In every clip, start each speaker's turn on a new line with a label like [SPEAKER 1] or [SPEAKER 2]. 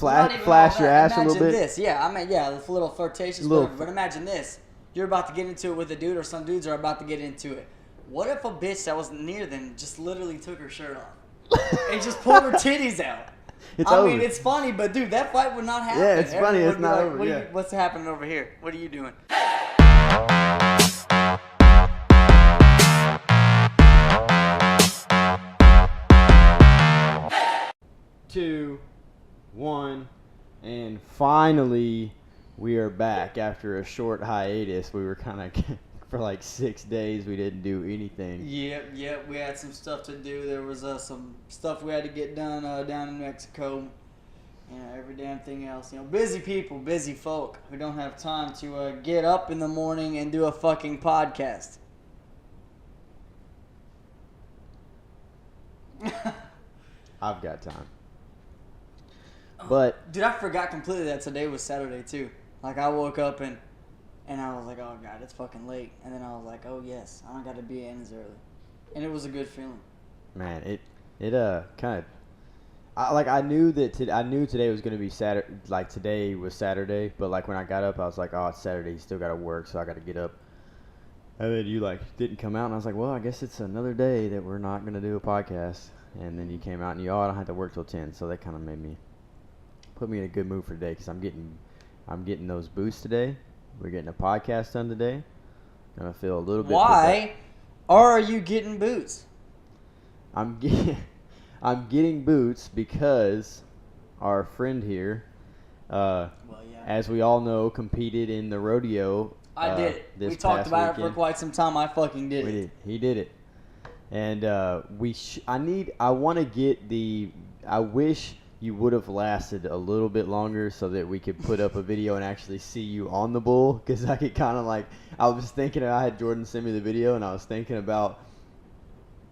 [SPEAKER 1] flash your ass a little bit.
[SPEAKER 2] This, yeah, it's a little flirtatious, but imagine this: you're about to get into it with a dude, or some dudes are about to get into it. What if a bitch that was near them just literally took her shirt off and just pulled her titties out? I mean, it's funny, but dude, that fight would not happen.
[SPEAKER 1] Yeah, it's funny. It's not over.
[SPEAKER 2] What's happening over here? What are you doing?
[SPEAKER 1] 2, 1, and finally we are back after a short hiatus. We were kind of for like 6 days we didn't do anything.
[SPEAKER 2] Yep. We had some stuff to do. There was some stuff we had to get done down in Mexico. Every damn thing else. Busy people, busy folk who don't have time to get up in the morning and do a fucking podcast.
[SPEAKER 1] I've got time. But
[SPEAKER 2] dude, I forgot completely that today was Saturday too. Like I woke up and I was like, oh god, it's fucking late. And then I was like, oh yes, I don't got to be in as early. And it was a good feeling.
[SPEAKER 1] Man, it kind of. I knew today was gonna be Saturday. Like today was Saturday, but like when I got up, I was like, oh, it's Saturday. You still gotta work, so I gotta get up. And then you didn't come out, and I was like, well, I guess it's another day that we're not gonna do a podcast. And then you came out, and I don't have to work till 10, so that kind of put me in a good mood for today because I'm getting those boosts today. We're getting a podcast done today. Gonna feel a little bit.
[SPEAKER 2] Why are you getting boots?
[SPEAKER 1] I'm getting boots because our friend here, as we all know, competed in the rodeo.
[SPEAKER 2] I did it. We talked about it for quite some time. I fucking did it.
[SPEAKER 1] He did it. And I wish you would have lasted a little bit longer so that we could put up a video and actually see you on the bull. Because I could kind of I was thinking, I had Jordan send me the video and I was thinking about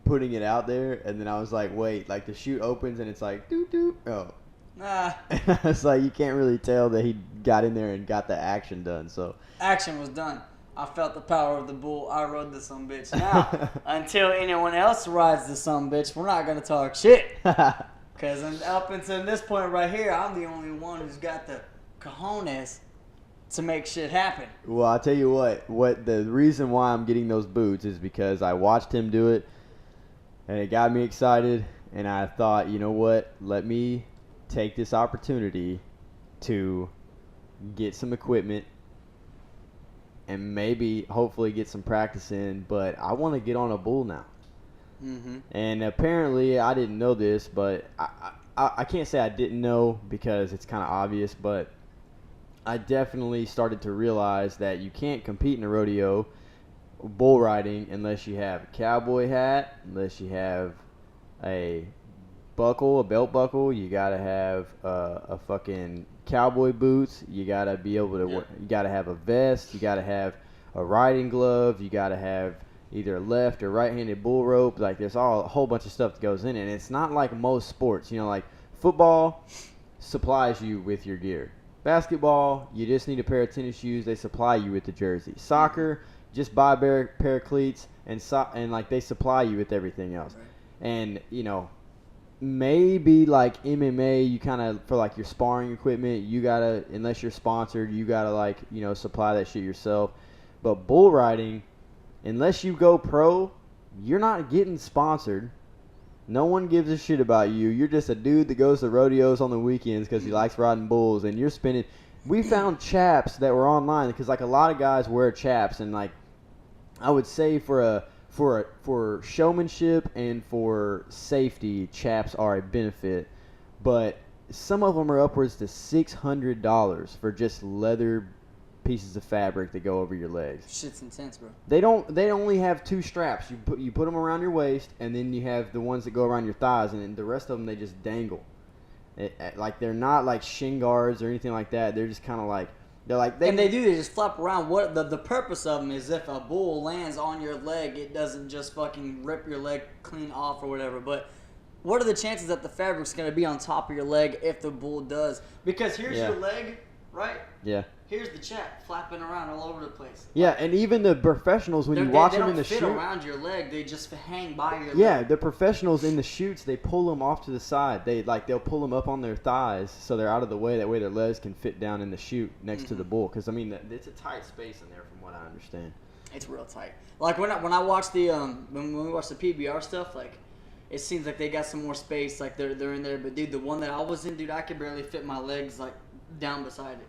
[SPEAKER 1] putting it out there. And then I was like, wait, the chute opens and it's like, doot, doot. Oh.
[SPEAKER 2] Nah.
[SPEAKER 1] And I was like, you can't really tell that he got in there and got the action done. So
[SPEAKER 2] action was done. I felt the power of the bull. I rode the sumbitch. Now, until anyone else rides the sumbitch, we're not going to talk shit. Because up until this point right here, I'm the only one who's got the cojones to make shit happen.
[SPEAKER 1] Well, I'll tell you what the reason why I'm getting those boots is because I watched him do it, and it got me excited, and I thought, you know what, let me take this opportunity to get some equipment and maybe, hopefully, get some practice in, but I want to get on a bull now.
[SPEAKER 2] Mm-hmm.
[SPEAKER 1] And apparently, I didn't know this, but I can't say I didn't know because it's kind of obvious, but I definitely started to realize that you can't compete in a rodeo bull riding unless you have a cowboy hat, unless you have a belt buckle. You got to have a fucking cowboy boots. You got to be able to you got to have a vest. You got to have a riding glove. You got to have either left or right-handed bull rope. There's a whole bunch of stuff that goes in it. And it's not like most sports. Football supplies you with your gear. Basketball, you just need a pair of tennis shoes. They supply you with the jersey. Soccer, just buy a pair of cleats and they supply you with everything else.
[SPEAKER 2] Right.
[SPEAKER 1] And, maybe MMA, you kind of, for your sparring equipment, you got to, unless you're sponsored, you got to supply that shit yourself. But bull riding, unless you go pro, you're not getting sponsored. No one gives a shit about you. You're just a dude that goes to rodeos on the weekends because he likes riding bulls, and you're spending. We found chaps that were online because a lot of guys wear chaps, and I would say for showmanship and for safety, chaps are a benefit, but some of them are upwards to $600 for just leather pieces of fabric that go over your legs.
[SPEAKER 2] Shit's intense, bro.
[SPEAKER 1] They only have 2 straps. You put them around your waist, and then you have the ones that go around your thighs, and then the rest of them they just dangle. They're not shin guards or anything like that. They're just kind of they
[SPEAKER 2] just flap around. What the purpose of them is if a bull lands on your leg, it doesn't just fucking rip your leg clean off or whatever. But what are the chances that the fabric's going to be on top of your leg if the bull does? Because here's your leg. right?
[SPEAKER 1] Yeah.
[SPEAKER 2] Here's the check flapping around all over the place.
[SPEAKER 1] Yeah, and even the professionals, when you watch them in the
[SPEAKER 2] shoot, they
[SPEAKER 1] shoot,
[SPEAKER 2] don't fit around your leg. They just hang by your leg.
[SPEAKER 1] yeah, the professionals in the shoots, they pull them off to the side. They'll pull them up on their thighs so they're out of the way. That way their legs can fit down in the chute next to the bull. Because I mean, it's a tight space in there, from what I understand.
[SPEAKER 2] It's real tight. Like when I watch the when we watch the PBR stuff, like it seems like they got some more space. Like they're in there, but dude, the one that I was in, dude, I could barely fit my legs like down beside it.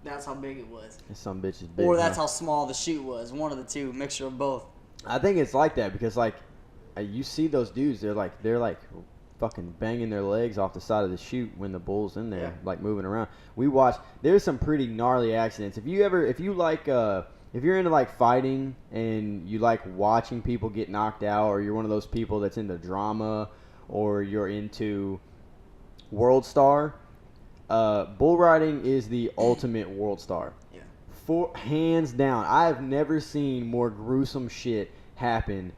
[SPEAKER 2] That's how big it was.
[SPEAKER 1] Some bitch is big.
[SPEAKER 2] Or that's how small the chute was. One of the two, mixture of both.
[SPEAKER 1] I think it's like that because like you see those dudes, they're like fucking banging their legs off the side of the chute when the bull's in there, like moving around. We watch. There's some pretty gnarly accidents. If you're into like fighting and you like watching people get knocked out, or you're one of those people that's into drama, or you're into World Star. Bull riding is the ultimate World Star. Yeah. Hands down. I have never seen more gruesome shit happen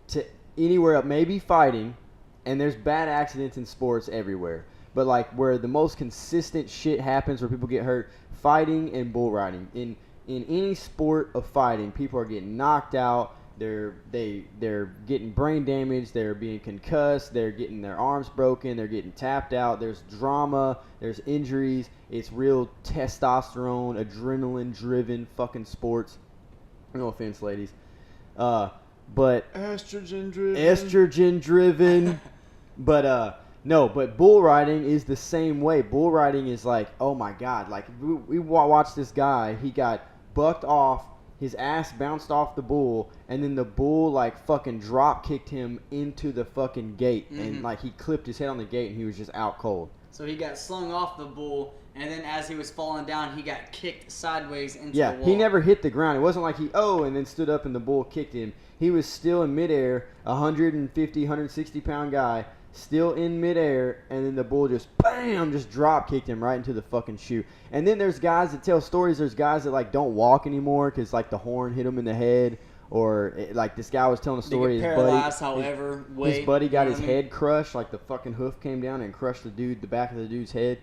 [SPEAKER 1] to anywhere else. Maybe fighting, and there's bad accidents in sports everywhere. But like where the most consistent shit happens, where people get hurt, fighting and bull riding. In any sport of fighting, people are getting knocked out. They're getting brain damage. They're being concussed. They're getting their arms broken. They're getting tapped out. There's drama. There's injuries. It's real testosterone, adrenaline-driven fucking sports. No offense, ladies. But estrogen-driven. But bull riding is the same way. Bull riding is like, oh my god. Like we watched this guy. He got bucked off. His ass bounced off the bull, and then the bull like fucking drop kicked him into the fucking gate, and like he clipped his head on the gate, and he was just out cold.
[SPEAKER 2] So he got slung off the bull, and then as he was falling down, he got kicked sideways into the wall.
[SPEAKER 1] Yeah, he never hit the ground. It wasn't like and then stood up and the bull kicked him. He was still in midair, 150, 160 pound guy, still in midair, and then the bull just bam, just drop kicked him right into the fucking chute. And then there's guys that tell stories. There's guys that like don't walk anymore because like the horn hit him in the head, or like this guy was telling a story.
[SPEAKER 2] His
[SPEAKER 1] buddy got his head crushed, like the fucking hoof came down and crushed the back of the dude's head.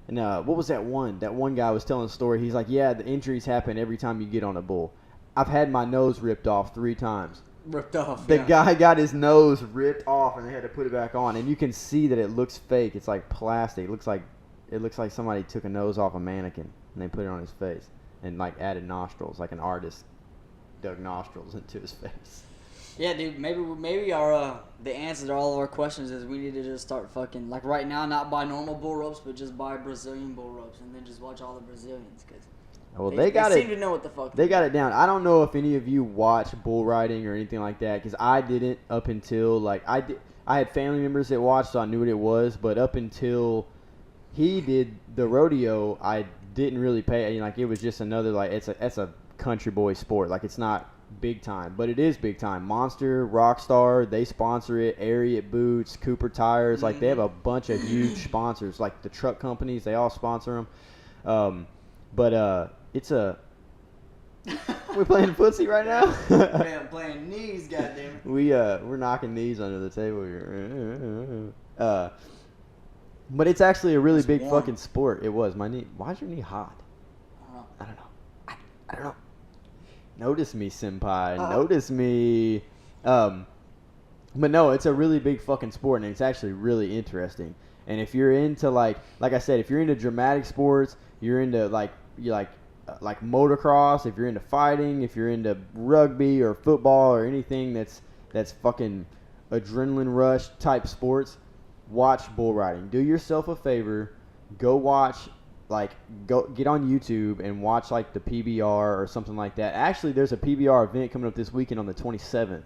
[SPEAKER 1] And what was that one? That one guy was telling a story. He's like, yeah, the injuries happen every time you get on a bull. I've had my nose ripped off 3 times.
[SPEAKER 2] Ripped off.
[SPEAKER 1] The guy got his nose ripped off, and they had to put it back on. And you can see that it looks fake. It's like plastic. It looks like somebody took a nose off a mannequin and they put it on his face and like added nostrils, like an artist dug nostrils into his face.
[SPEAKER 2] Yeah, dude. Maybe our the answer to all of our questions is we need to just start fucking like right now, not buy normal bull ropes, but just buy Brazilian bull ropes, and then just watch all the Brazilians because.
[SPEAKER 1] Well,
[SPEAKER 2] they seem to know what the fuck.
[SPEAKER 1] They got it down. I don't know if any of you watch bull riding or anything like that, because I didn't up until like I had family members that watched, so I knew what it was. But up until he did the rodeo, I didn't really pay. Like it was just another like it's a country boy sport. Like it's not big time, but it is big time. Monster, Rockstar, they sponsor it. Ariat Boots, Cooper Tires, like they have a bunch of huge sponsors. Like the truck companies, they all sponsor them. It's a. We're playing footsie right now.
[SPEAKER 2] Man, I'm playing knees, goddammit.
[SPEAKER 1] We're knocking knees under the table here. But it's actually a really big fucking sport. It was my knee. Why's your knee hot? I don't know. I don't know. Notice me, senpai. Notice me. But no, it's a really big fucking sport, and it's actually really interesting. And if you're into like I said, if you're into dramatic sports, you're into like motocross, if you're into fighting, if you're into rugby or football or anything that's fucking adrenaline rush type sports, watch bull riding. Do yourself a favor, go get on YouTube and watch like the PBR or something like that. Actually, there's a PBR event coming up this weekend on the 27th.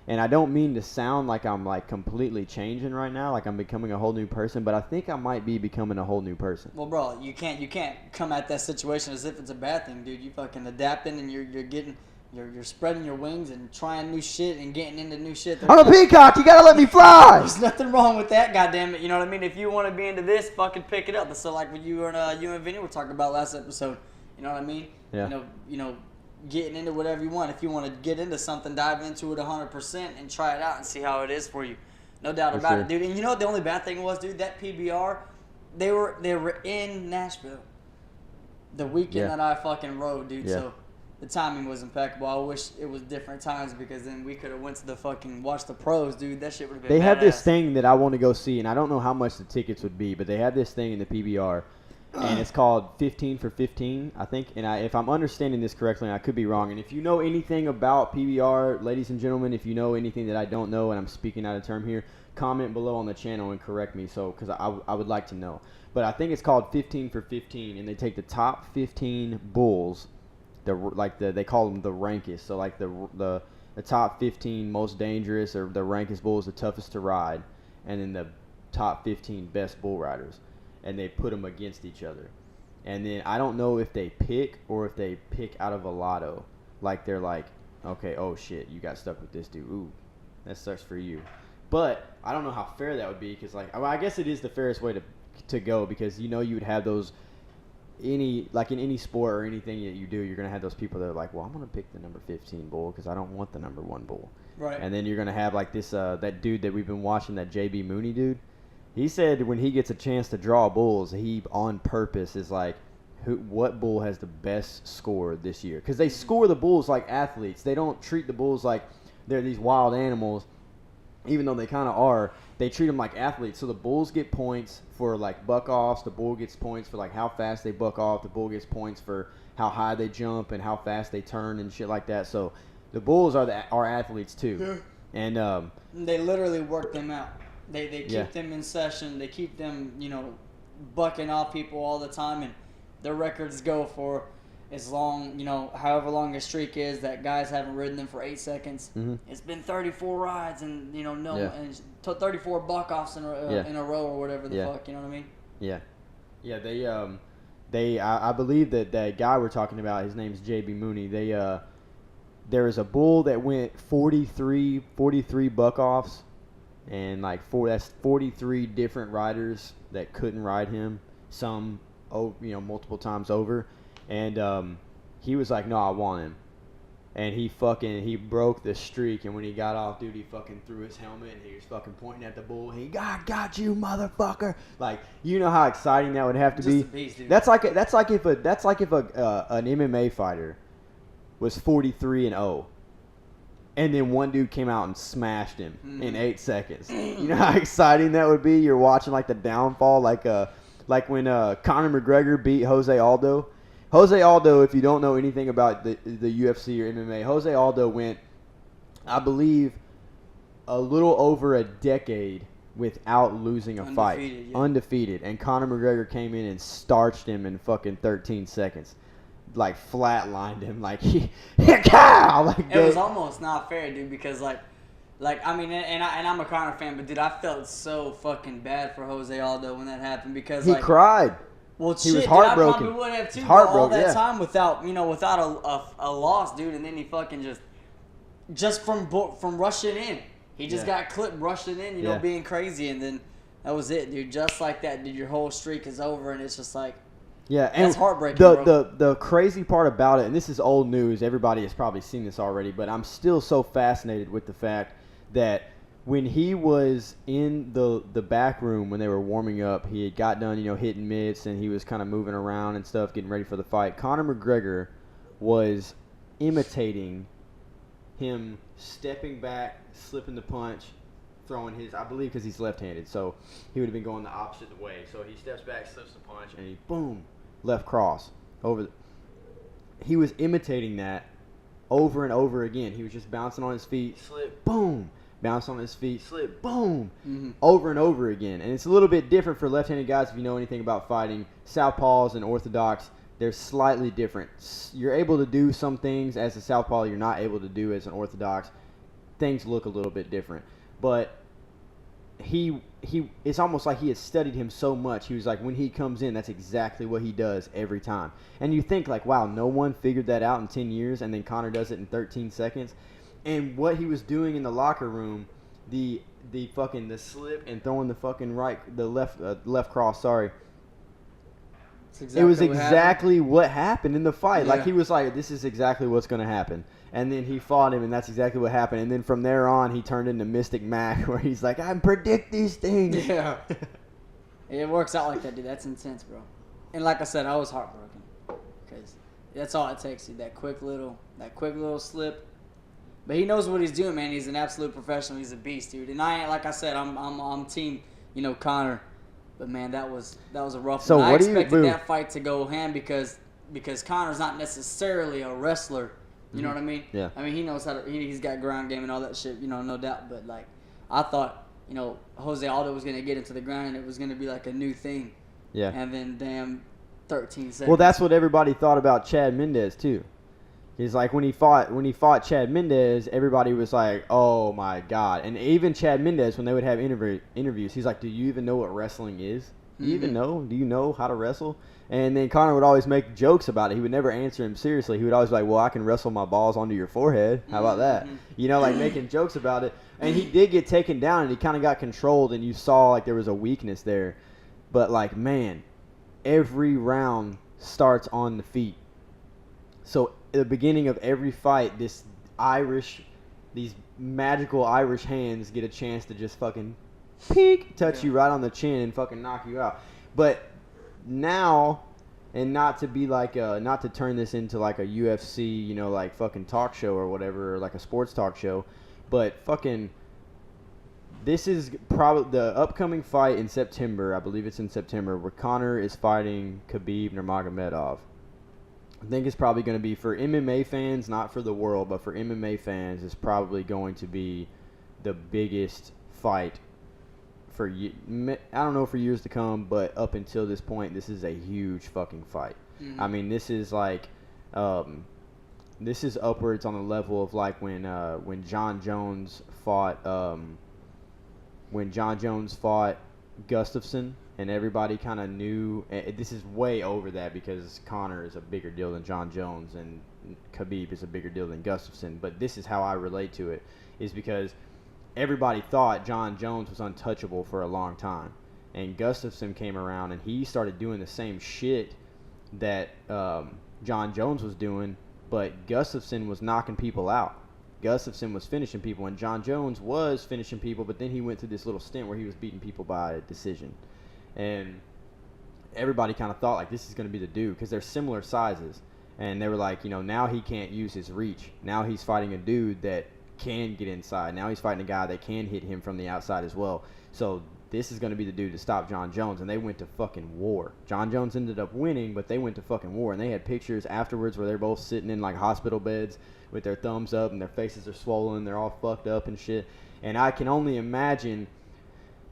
[SPEAKER 1] And I don't mean to sound like I'm like completely changing right now, like I'm becoming a whole new person, but I think I might be becoming a whole new person.
[SPEAKER 2] Well, bro, you can't come at that situation as if it's a bad thing, dude. You fucking adapting and you're spreading your wings and trying new shit and getting into new shit.
[SPEAKER 1] I'm a peacock. You gotta let me fly.
[SPEAKER 2] There's nothing wrong with that, goddammit. You know what I mean? If you want to be into this, fucking pick it up. So like what you and Vinny were talking about last episode. You know what I mean?
[SPEAKER 1] Yeah.
[SPEAKER 2] You know. Getting into whatever you want. If you want to get into something, dive into it 100% and try it out and see how it is for you. No doubt about it, dude. And you know what the only bad thing was, dude? That PBR, they were in Nashville the weekend that I fucking rode, dude.
[SPEAKER 1] Yeah.
[SPEAKER 2] So the timing was impeccable. I wish it was different times because then we could have went to the fucking watch the pros, dude. That shit would have been.
[SPEAKER 1] They have this
[SPEAKER 2] badass.
[SPEAKER 1] thing that I want to go see, and I don't know how much the tickets would be, but they have this thing in the PBR, and it's called 15 for 15, I think. And if I'm understanding this correctly, and I could be wrong, and if you know anything about PBR, ladies and gentlemen, if you know anything that I don't know, and I'm speaking out of term here, comment below on the channel and correct me, so because I would like to know. But I think it's called 15 for 15, and they take the top 15 bulls, they call them the rankest, so like the top 15 most dangerous or the rankest bulls, the toughest to ride, and then the top 15 best bull riders, and they put them against each other. And then I don't know if they pick or if they pick out of a lotto. Like they're like, okay, oh shit, you got stuck with this dude. Ooh, that sucks for you. But I don't know how fair that would be because, like, I guess it is the fairest way to go because you would have those in any sport or anything that you do, you're gonna have those people that are like, well, I'm gonna pick the number 15 bull because I don't want the number 1 bull.
[SPEAKER 2] Right.
[SPEAKER 1] And then you're gonna have like this that dude that we've been watching, that JB Mooney dude. He said when he gets a chance to draw bulls, he on purpose is like, what bull has the best score this year? Because they score the bulls like athletes. They don't treat the bulls like they're these wild animals, even though they kind of are. They treat them like athletes. So the bulls get points for like buck offs. The bull gets points for like how fast they buck off. The bull gets points for how high they jump and how fast they turn and shit like that. So the bulls are athletes too.
[SPEAKER 2] Yeah.
[SPEAKER 1] And
[SPEAKER 2] they literally work them out. They keep
[SPEAKER 1] Yeah.
[SPEAKER 2] them in session. They keep them, bucking off people all the time, and their records go for as long, however long a streak is that guys haven't ridden them for 8 seconds.
[SPEAKER 1] Mm-hmm.
[SPEAKER 2] It's been 34 rides and
[SPEAKER 1] Yeah.
[SPEAKER 2] and 34 buck offs in a row or whatever the
[SPEAKER 1] Yeah.
[SPEAKER 2] fuck. You know what I mean?
[SPEAKER 1] Yeah, I believe that guy we're talking about, his name's JB Mooney. There was a bull that went 43 buck offs, and that's 43 different riders that couldn't ride him. Some, multiple times over, and he was like, no, I want him. And he broke the streak, and when he got off, dude, he fucking threw his helmet, and he was fucking pointing at the bull. God got you, motherfucker! Like, you know how exciting that would have to
[SPEAKER 2] Just
[SPEAKER 1] be.
[SPEAKER 2] a beast, dude.
[SPEAKER 1] That's like if an MMA fighter was 43-0, and then one dude came out and smashed him in 8 seconds. You know how exciting that would be? You're watching like the downfall, like when Conor McGregor beat Jose Aldo. Jose Aldo, if you don't know anything about the UFC or MMA, Jose Aldo went, I believe, a little over a decade without losing a fight.
[SPEAKER 2] Yeah.
[SPEAKER 1] Undefeated. And Conor McGregor came in and starched him in fucking 13 seconds. Like, flatlined him. Like, cow! Like,
[SPEAKER 2] It was almost not fair, dude, because I mean, and I'm a Conor fan, but dude, I felt so fucking bad for Jose Aldo when that happened because
[SPEAKER 1] he cried.
[SPEAKER 2] Well,
[SPEAKER 1] He
[SPEAKER 2] shit,
[SPEAKER 1] was
[SPEAKER 2] dude,
[SPEAKER 1] heartbroken.
[SPEAKER 2] I probably would have too.
[SPEAKER 1] Heartbroken,
[SPEAKER 2] all that
[SPEAKER 1] yeah.
[SPEAKER 2] time without a loss, dude, and then he fucking just from rushing in, he just got clipped rushing in,
[SPEAKER 1] Yeah.
[SPEAKER 2] being crazy, and then that was it, dude. Just like that, dude, your whole streak is over, and it's just like.
[SPEAKER 1] Yeah, and
[SPEAKER 2] That's heartbreaking,
[SPEAKER 1] the crazy part about it, and this is old news, everybody has probably seen this already, but I'm still so fascinated with the fact that when he was in the back room when they were warming up, he had got done, hitting mitts, and he was kind of moving around and stuff, getting ready for the fight. Conor McGregor was imitating him, stepping back, slipping the punch, throwing his, I believe because he's left-handed, so he would have been going the opposite way. So he steps back, slips the punch, and he, boom, left cross. He was imitating that over and over again. He was just bouncing on his feet, slip, boom. Bounce on his feet, slip, boom, over and over again. And it's a little bit different for left-handed guys if you know anything about fighting. Southpaws and orthodox, they're slightly different. You're able to do some things as a southpaw you're not able to do as an orthodox. Things look a little bit different. But it's almost like he had studied him so much. He was like, when he comes in, that's exactly what he does every time. And you think like, wow, no one figured that out in 10 years, and then Conor does it in 13 seconds. And what he was doing in the locker room, the slip and throwing the fucking left cross, sorry. It was exactly what happened in the fight.
[SPEAKER 2] Yeah.
[SPEAKER 1] Like, he was like, this is exactly what's going to happen. And then he fought him, and that's exactly what happened. And then from there on, he turned into Mystic Mac, where he's like, I predict these things.
[SPEAKER 2] Yeah. It works out like that, dude. That's intense, bro. And like I said, I was heartbroken because that's all it takes, dude. That quick little slip. But he knows what he's doing, man. He's an absolute professional. He's a beast, dude. And I ain't, like I said, I'm team, Conor. But man, that was a rough
[SPEAKER 1] So
[SPEAKER 2] one. I
[SPEAKER 1] what do you-
[SPEAKER 2] expected
[SPEAKER 1] Boo.
[SPEAKER 2] that fight to go hand because Conor's not necessarily a wrestler. You know what I mean?
[SPEAKER 1] Yeah.
[SPEAKER 2] I mean, he knows how to. He's got ground game and all that shit. No doubt. But like, I thought, Jose Aldo was gonna get into the ground and it was gonna be like a new thing.
[SPEAKER 1] Yeah.
[SPEAKER 2] And then damn, 13 seconds.
[SPEAKER 1] Well, that's what everybody thought about Chad Mendez too. He's like when he fought Chad Mendez, everybody was like, "Oh my god!" And even Chad Mendez, when they would have interviews, he's like, "Do you even know what wrestling is? Do you even know? Do you know how to wrestle?" And then Conor would always make jokes about it. He would never answer him seriously. He would always be like, "Well, I can wrestle my balls onto your forehead. How about that?" Like making jokes about it. And he did get taken down, and he kind of got controlled, and you saw like there was a weakness there. But like, man, every round starts on the feet. So at the beginning of every fight, these magical Irish hands get a chance to just fucking touch you right on the chin and fucking knock you out. But now, and not to be like not to turn this into like a UFC, like fucking talk show or whatever, or like a sports talk show, but fucking this is probably the upcoming fight in September. I believe it's in September, where Conor is fighting Khabib Nurmagomedov. I think it's probably going to be, for MMA fans, not for the world, but for MMA fans, it's probably going to be the biggest fight for, I don't know, for years to come, but up until this point, this is a huge fucking fight. I mean, this is like, this is upwards on the level of like when John Jones fought, Gustafsson. And everybody kind of knew. This is way over that because Conor is a bigger deal than John Jones and Khabib is a bigger deal than Gustafsson. But this is how I relate to it, is because everybody thought John Jones was untouchable for a long time. And Gustafsson came around and he started doing the same shit that John Jones was doing, but Gustafsson was knocking people out. Gustafsson was finishing people, and John Jones was finishing people, but then he went through this little stint where he was beating people by decision. And everybody kind of thought, like, this is going to be the dude because they're similar sizes. And they were like, now he can't use his reach. Now he's fighting a dude that can get inside. Now he's fighting a guy that can hit him from the outside as well. So this is going to be the dude to stop John Jones. And they went to fucking war. John Jones ended up winning, but they went to fucking war. And they had pictures afterwards where they're both sitting in, like, hospital beds with their thumbs up and their faces are swollen. They're all fucked up and shit. And I can only imagine...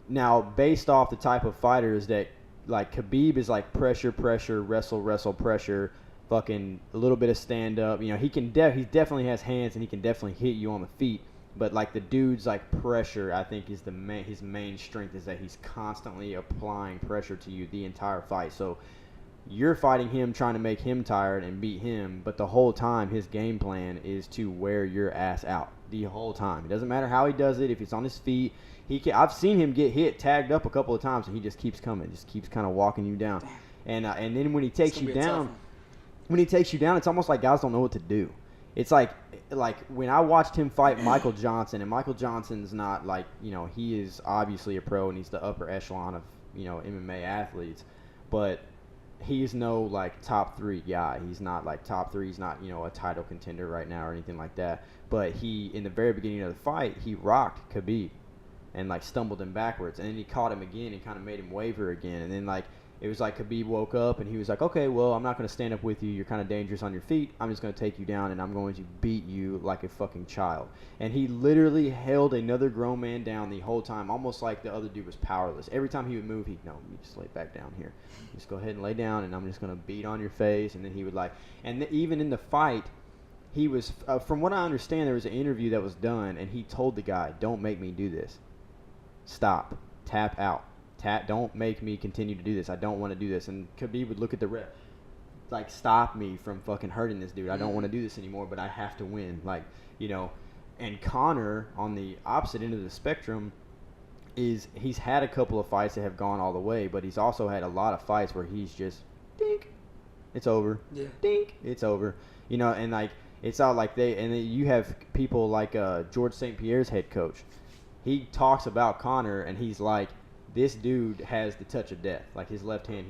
[SPEAKER 1] Now, based off the type of fighters that, like, Khabib is like pressure, wrestle, pressure, fucking a little bit of stand up. He can he definitely has hands and he can definitely hit you on the feet. But like the dude's like pressure, I think is his main strength, is that he's constantly applying pressure to you the entire fight. So you're fighting him, trying to make him tired and beat him, but the whole time his game plan is to wear your ass out the whole time. It doesn't matter how he does it. If it's on his feet. I've seen him get hit, tagged up a couple of times, and he just keeps coming, just keeps kind of walking you down. And then when he takes you down, it's almost like guys don't know what to do. It's like when I watched him fight Michael Johnson, and Michael Johnson's not like, he is obviously a pro and he's the upper echelon of, MMA athletes, but he's no like top 3 guy. He's not like top 3. He's not, a title contender right now or anything like that. But he, in the very beginning of the fight, he rocked Khabib and like stumbled him backwards, and then he caught him again and kind of made him waver again. And then like it was like Khabib woke up and he was like, okay, well, I'm not going to stand up with you. You're kind of dangerous on your feet. I'm just going to take you down and I'm going to beat you like a fucking child. And he literally held another grown man down the whole time, almost like the other dude was powerless. Every time he would move, he'd, no, you just lay back down here. Just go ahead and lay down and I'm just going to beat on your face. And then he would like, and even in the fight, he was, from what I understand, there was an interview that was done and he told the guy, don't make me do this. Stop. Tap out. Don't make me continue to do this. I don't want to do this. And Khabib would look at the ref, like, stop me from fucking hurting this dude. I don't want to do this anymore, but I have to win. Like, and Conor, on the opposite end of the spectrum, he's had a couple of fights that have gone all the way, but he's also had a lot of fights where he's just, dink, it's over.
[SPEAKER 2] Yeah.
[SPEAKER 1] Dink, it's over. And like, it's all like you have people like George St. Pierre's head coach. He talks about Conor and he's like, This dude has the touch of death. Like his left hand,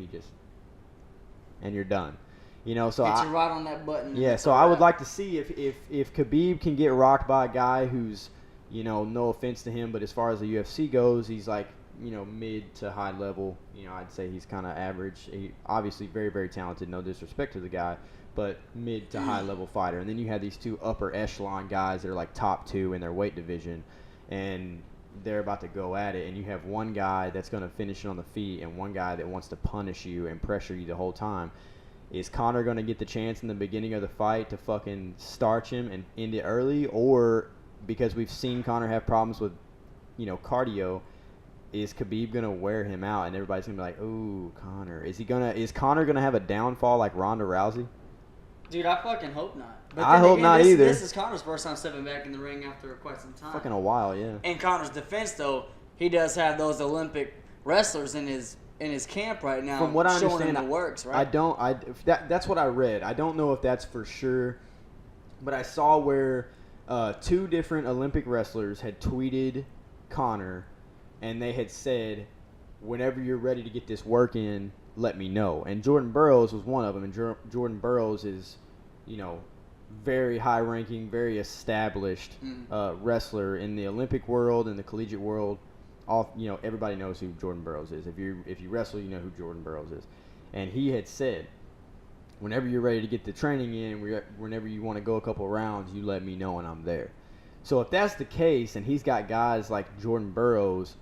[SPEAKER 1] and you're done. You know, so
[SPEAKER 2] Hit you right on that button.
[SPEAKER 1] yeah, so I would like to see if Khabib can get rocked by a guy who's, you know, no offense to him, but as far as the UFC goes, he's like, you know, mid to high level. You know, I'd say he's kind of average. He, obviously very, very talented, no disrespect to the guy, but mid to high level fighter. And then you have these two upper echelon guys that are like top 2 in their weight division, and they're about to go at it. And you have one guy that's going to finish it on the feet and one guy that wants to punish you and pressure you the whole time. Is Conor going to get the chance in the beginning of the fight to fucking starch him and end it early? Or, because we've seen Conor have problems with, you know, cardio, is Khabib going to wear him out and everybody's going to be like, ooh, Conor. Is Conor going to have a downfall like Ronda Rousey?
[SPEAKER 2] Dude, I fucking hope not. But
[SPEAKER 1] I hope not either.
[SPEAKER 2] This is Conor's first time stepping back in the ring after quite some time.
[SPEAKER 1] Fucking a while, yeah.
[SPEAKER 2] In Conor's defense, though, he does have those Olympic wrestlers in his camp right now.
[SPEAKER 1] From what I
[SPEAKER 2] showing
[SPEAKER 1] understand,
[SPEAKER 2] him the works, right?
[SPEAKER 1] That's what I read. I don't know if that's for sure, but I saw where 2 different Olympic wrestlers had tweeted Conor, and they had said, whenever you're ready to get this work in, let me know. And Jordan Burroughs was one of them, and Jordan Burroughs is, you know, very high-ranking, very established wrestler in the Olympic world and the collegiate world. All, you know, everybody knows who Jordan Burroughs is. If you wrestle, you know who Jordan Burroughs is. And he had said, whenever you're ready to get the training in, whenever you want to go a couple rounds, you let me know and I'm there. So if that's the case, and he's got guys like Jordan Burroughs,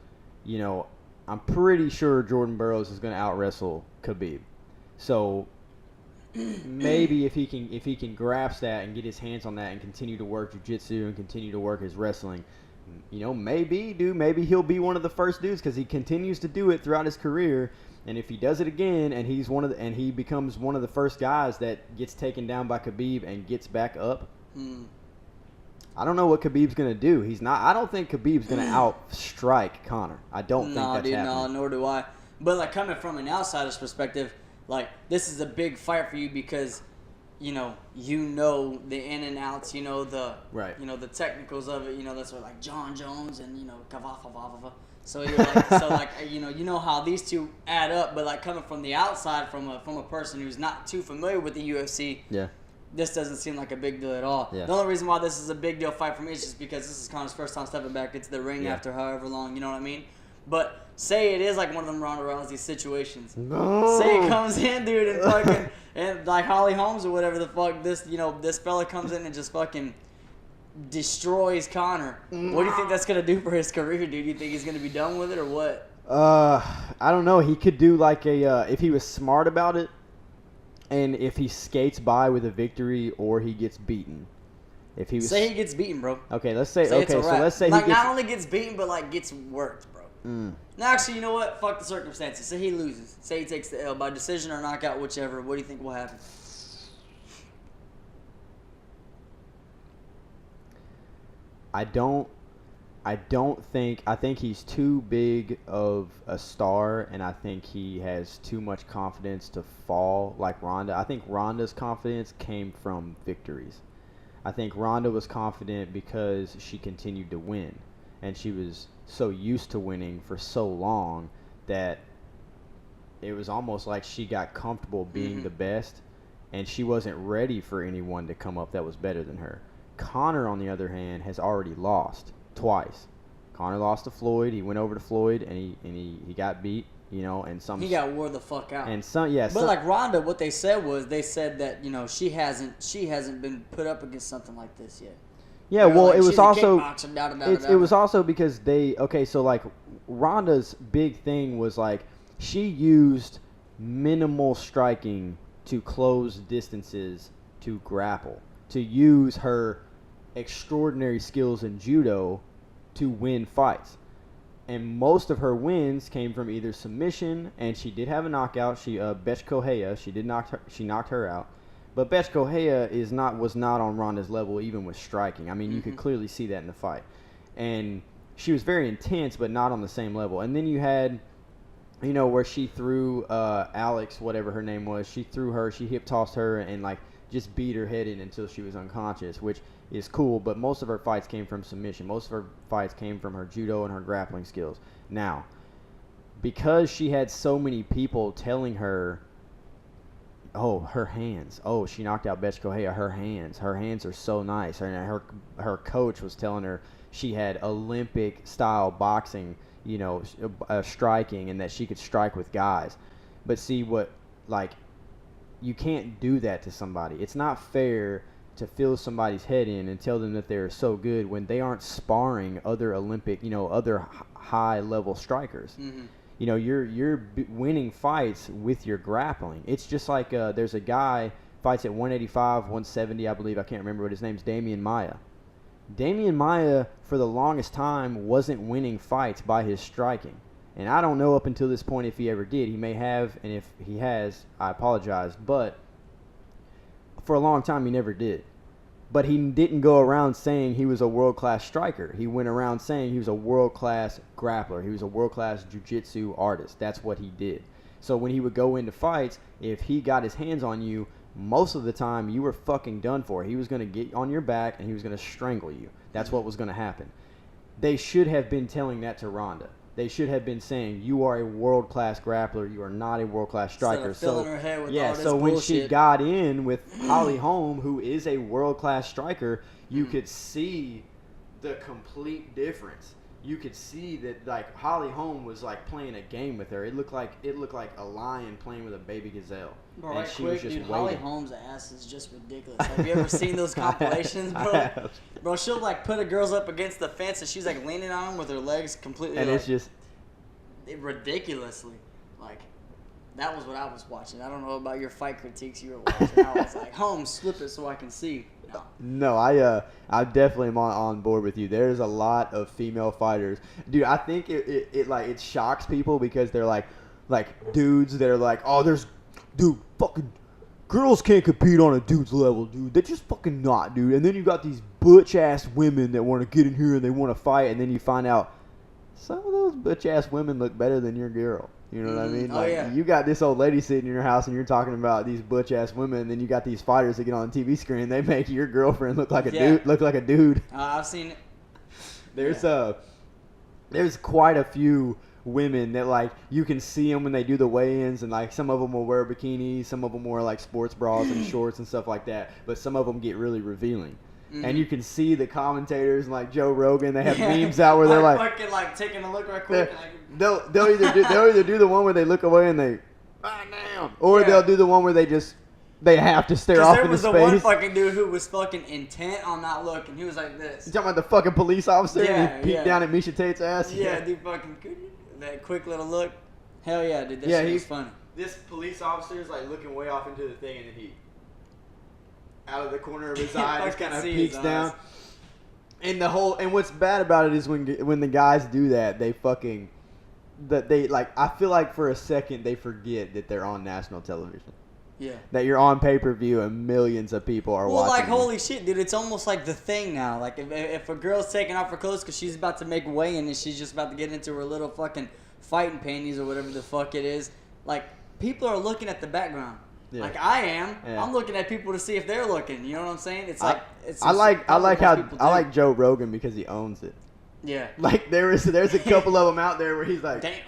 [SPEAKER 1] you know, I'm pretty sure Jordan Burroughs is going to out-wrestle Khabib. So maybe if he can grasp that and get his hands on that and continue to work jiu-jitsu and continue to work his wrestling, you know, maybe he'll be one of the first dudes, because he continues to do it throughout his career. And if he does it again, and he becomes one of the first guys that gets taken down by Khabib and gets back up, I don't know what Khabib's gonna do. I don't think Khabib's gonna outstrike Conor. I don't think that's happening.
[SPEAKER 2] No, nor do I. But like, coming from an outsider's perspective, like, this is a big fight for you because, you know the in and outs, you know the the technicals of it. You know, that's what, like John Jones and Kavafa. So you're like, you know how these two add up. But like, coming from the outside, from a person who's not too familiar with the UFC,
[SPEAKER 1] yeah,
[SPEAKER 2] this doesn't seem like a big deal at all.
[SPEAKER 1] Yeah.
[SPEAKER 2] The only reason why this is a big deal fight for me is just because this is Conor's first time stepping back into the ring after however long. You know what I mean? But say it is like one of them Ronda Rousey situations.
[SPEAKER 1] No.
[SPEAKER 2] Say it comes in, dude, and fucking and like Holly Holmes or whatever the fuck, this fella comes in and just fucking destroys Conor. What do you think that's gonna do for his career, dude? You think he's gonna be done with it or what?
[SPEAKER 1] I don't know. He could do like if he was smart about it, and if he skates by with a victory, or he gets beaten. If he was
[SPEAKER 2] say he gets beaten, bro.
[SPEAKER 1] Okay, let's say
[SPEAKER 2] it's
[SPEAKER 1] okay. So let's say
[SPEAKER 2] like
[SPEAKER 1] he gets,
[SPEAKER 2] not only gets beaten, but like gets worked, bro. No, actually, you know what? Fuck the circumstances. Say he loses. Say he takes the L by decision or knockout, whichever. What do you think will happen?
[SPEAKER 1] I think he's too big of a star, and I think he has too much confidence to fall like Ronda. I think Ronda's confidence came from victories. I think Ronda was confident because she continued to win, and she was so used to winning for so long that it was almost like she got comfortable being the best, and she wasn't ready for anyone to come up that was better than her. Conor, on the other hand, has already lost twice. Conor lost to Floyd. He went over to Floyd, and he got beat. You know, and
[SPEAKER 2] he got wore the fuck out.
[SPEAKER 1] And some, yeah.
[SPEAKER 2] But like Ronda, what they said that she hasn't been put up against something like this yet.
[SPEAKER 1] Yeah, well,
[SPEAKER 2] like,
[SPEAKER 1] it was also
[SPEAKER 2] it
[SPEAKER 1] was also because so like Ronda's big thing was like she used minimal striking to close distances to grapple, to use her extraordinary skills in judo to win fights. And most of her wins came from either submission, and she did have a knockout. Bethe Correia, she knocked her out. But Bethe Correia was not on Ronda's level, even with striking. I mean, you could clearly see that in the fight. And she was very intense, but not on the same level. And then you had, where she threw Alex, whatever her name was, she hip tossed her and like just beat her head in until she was unconscious, which is cool, but most of her fights came from submission. Most of her fights came from her judo and her grappling skills. Now, because she had so many people telling her, oh, her hands. Oh, she knocked out Bethe Correia. Her hands. Her hands are so nice. Her coach was telling her she had Olympic-style boxing, striking, and that she could strike with guys. But see, you can't do that to somebody. It's not fair to fill somebody's head in and tell them that they're so good when they aren't sparring other Olympic, other high-level strikers.
[SPEAKER 2] Mm-hmm.
[SPEAKER 1] You're winning fights with your grappling. It's just like there's a guy fights at 185, 170, I believe. I can't remember what his name's. Damian Maia. Damian Maia, for the longest time, wasn't winning fights by his striking. And I don't know up until this point if he ever did. He may have, and if he has, I apologize. But for a long time, he never did. But he didn't go around saying he was a world-class striker. He went around saying he was a world-class grappler. He was a world-class jiu-jitsu artist. That's what he did. So when he would go into fights, if he got his hands on you, most of the time you were fucking done for. He was going to get on your back and he was going to strangle you. That's what was going to happen. They should have been telling that to Ronda. They should have been saying, you are a world-class grappler. You are not a world-class striker.
[SPEAKER 2] Instead of filling her head with all this
[SPEAKER 1] so when
[SPEAKER 2] bullshit.
[SPEAKER 1] she got in with Holly Holm, who is a world-class striker, you could see the complete difference. You could see that, like, Holly Holm was, like, playing a game with her. It looked like a lion playing with a baby gazelle.
[SPEAKER 2] Bro,
[SPEAKER 1] and
[SPEAKER 2] right
[SPEAKER 1] she
[SPEAKER 2] quick,
[SPEAKER 1] was just
[SPEAKER 2] dude,
[SPEAKER 1] waiting.
[SPEAKER 2] Holly Holm's ass is just ridiculous. Have you ever seen those compilations, bro? Bro, she'll, like, put the girls up against the fence and she's, like, leaning on them with her legs completely,
[SPEAKER 1] And it's just...
[SPEAKER 2] ridiculously, like, that was what I was watching. I don't know about your fight critiques you were watching. I was like, Holmes, flip it so I can see.
[SPEAKER 1] No, I definitely am on board with you. There's a lot of female fighters, dude. I think it shocks people because they're like dudes that are like, oh, fucking girls can't compete on a dude's level, dude. They're just fucking not, dude. And then you got these butch ass women that want to get in here and they want to fight, and then you find out some of those butch ass women look better than your girl. You know what I mean?
[SPEAKER 2] Oh, yeah.
[SPEAKER 1] You got this old lady sitting in your house and you're talking about these butch ass women, and then you got these fighters that get on the TV screen. They make your girlfriend look like a dude.
[SPEAKER 2] I've seen it.
[SPEAKER 1] There's quite a few women that, like, you can see them when they do the weigh-ins, and, like, some of them will wear bikinis, some of them wear, like, sports bras and shorts and stuff like that, but some of them get really revealing. And you can see the commentators, like Joe Rogan, they have memes out where they're like
[SPEAKER 2] fucking, like, taking a look right quick.
[SPEAKER 1] They'll either do the one where they look away and they down, or they'll do the one where they have to stare off into space.
[SPEAKER 2] There was the one fucking dude who was fucking intent on not looking. He was like this.
[SPEAKER 1] You talking about the fucking police officer?
[SPEAKER 2] Yeah,
[SPEAKER 1] and he peeked down at Misha Tate's ass.
[SPEAKER 2] Yeah, dude, fucking that quick little look. Hell yeah, dude. That shit was funny.
[SPEAKER 1] This police officer is like looking way off into the thing, and then he, out of the corner of his eye, just kind of peeks down. And what's bad about it is when the guys do that, I feel like for a second they forget that they're on national television.
[SPEAKER 2] Yeah.
[SPEAKER 1] That you're on pay-per-view and millions of people are watching.
[SPEAKER 2] Well, like, holy shit, dude, it's almost like the thing now. Like, if a girl's taking off her clothes because she's about to make weigh-in and she's just about to get into her little fucking fighting panties or whatever the fuck it is, like, people are looking at the background. Yeah. Like I am. Yeah. I'm looking at people to see if they're looking. You know what I'm saying? It's like
[SPEAKER 1] I like Joe Rogan because he owns it.
[SPEAKER 2] Yeah.
[SPEAKER 1] Like there's a couple of them out there where he's like,
[SPEAKER 2] damn.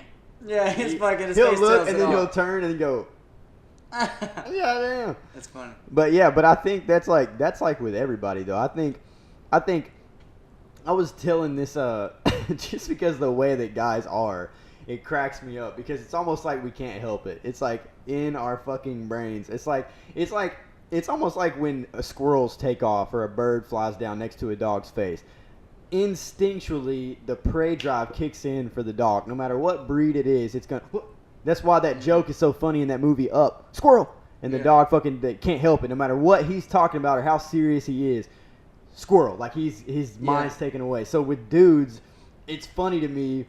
[SPEAKER 2] Yeah, his fucking his
[SPEAKER 1] he'll
[SPEAKER 2] face
[SPEAKER 1] look
[SPEAKER 2] tells
[SPEAKER 1] and
[SPEAKER 2] it
[SPEAKER 1] then
[SPEAKER 2] all.
[SPEAKER 1] he'll turn and go. Yeah, damn.
[SPEAKER 2] That's funny.
[SPEAKER 1] But I think that's like with everybody though. I think I was telling this just because the way that guys are, it cracks me up because it's almost like we can't help it. It's like in our fucking brains. It's almost like when squirrels take off or a bird flies down next to a dog's face. Instinctually, the prey drive kicks in for the dog. No matter what breed it is, it's gonna. That's why that joke is so funny in that movie Up. Squirrel! And the dog they can't help it. No matter what he's talking about or how serious he is, squirrel. Like his mind's taken away. So with dudes, it's funny to me.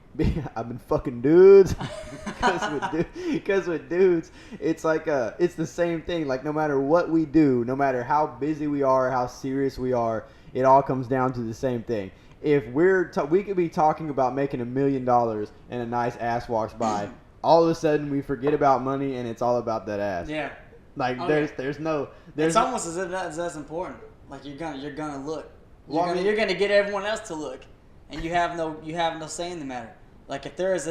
[SPEAKER 1] I've been fucking dudes. Because with dudes, it's like it's the same thing. Like no matter what we do, no matter how busy we are, how serious we are, it all comes down to the same thing. If we could be talking about making $1 million and a nice ass walks by, all of a sudden we forget about money and it's all about that ass.
[SPEAKER 2] Yeah.
[SPEAKER 1] Like there's no.
[SPEAKER 2] It's almost as if that's important. Like you're gonna look. You're gonna get everyone else to look, and you have no say in the matter. Like if there is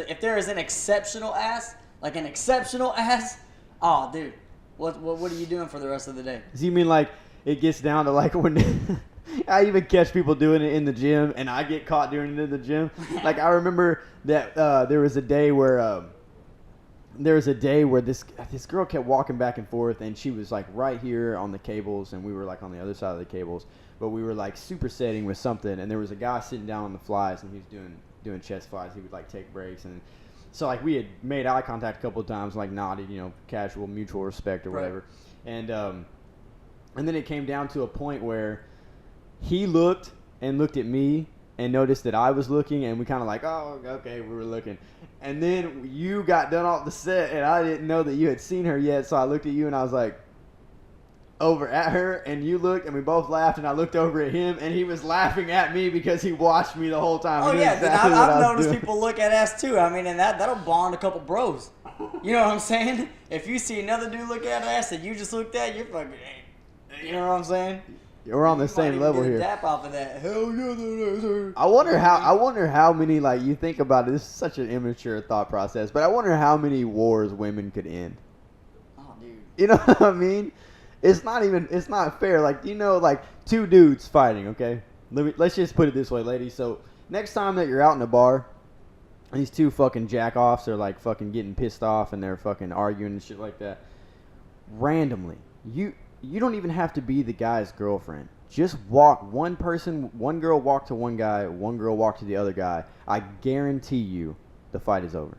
[SPEAKER 2] an exceptional ass, like an exceptional ass, oh dude, what are you doing for the rest of the day?
[SPEAKER 1] So you mean like it gets down to like when I even catch people doing it in the gym, and I get caught doing it in the gym. Like I remember that there was a day where this girl kept walking back and forth, and she was like right here on the cables, and we were like on the other side of the cables, but we were like supersetting with something, and there was a guy sitting down on the flies, and he was doing chest flies. He would like take breaks, and so like we had made eye contact a couple of times, like nodded, casual mutual respect or whatever, and then it came down to a point where he looked at me and noticed that I was looking, and we kind of like, oh, okay, we were looking. And then you got done off the set, and I didn't know that you had seen her yet, so I looked at you, and I was like, over at her, and you looked, and we both laughed, and I looked over at him, and he was laughing at me because he watched me the whole time.
[SPEAKER 2] Oh,
[SPEAKER 1] He knew
[SPEAKER 2] yeah,
[SPEAKER 1] exactly
[SPEAKER 2] dude,
[SPEAKER 1] what I
[SPEAKER 2] I've
[SPEAKER 1] was
[SPEAKER 2] noticed
[SPEAKER 1] doing.
[SPEAKER 2] people look at ass, too. I mean, and that'll bond a couple bros. You know what I'm saying? If you see another dude look at ass that you just looked at, you're fucking, you know what I'm saying?
[SPEAKER 1] We're on the
[SPEAKER 2] You might
[SPEAKER 1] same
[SPEAKER 2] even
[SPEAKER 1] level
[SPEAKER 2] get a
[SPEAKER 1] here.
[SPEAKER 2] dap off of that. Hell yeah, that is her.
[SPEAKER 1] I wonder how many, like, you think about it, this is such an immature thought process, but I wonder how many wars women could end.
[SPEAKER 2] Oh, dude.
[SPEAKER 1] You know what I mean? It's not fair. Like, like two dudes fighting, okay? Let's just put it this way, ladies. So next time that you're out in a bar, these two fucking jack-offs are like fucking getting pissed off, and they're fucking arguing and shit like that. Randomly, you don't even have to be the guy's girlfriend. Just walk one girl walk to one guy, one girl walk to the other guy. I guarantee you the fight is over.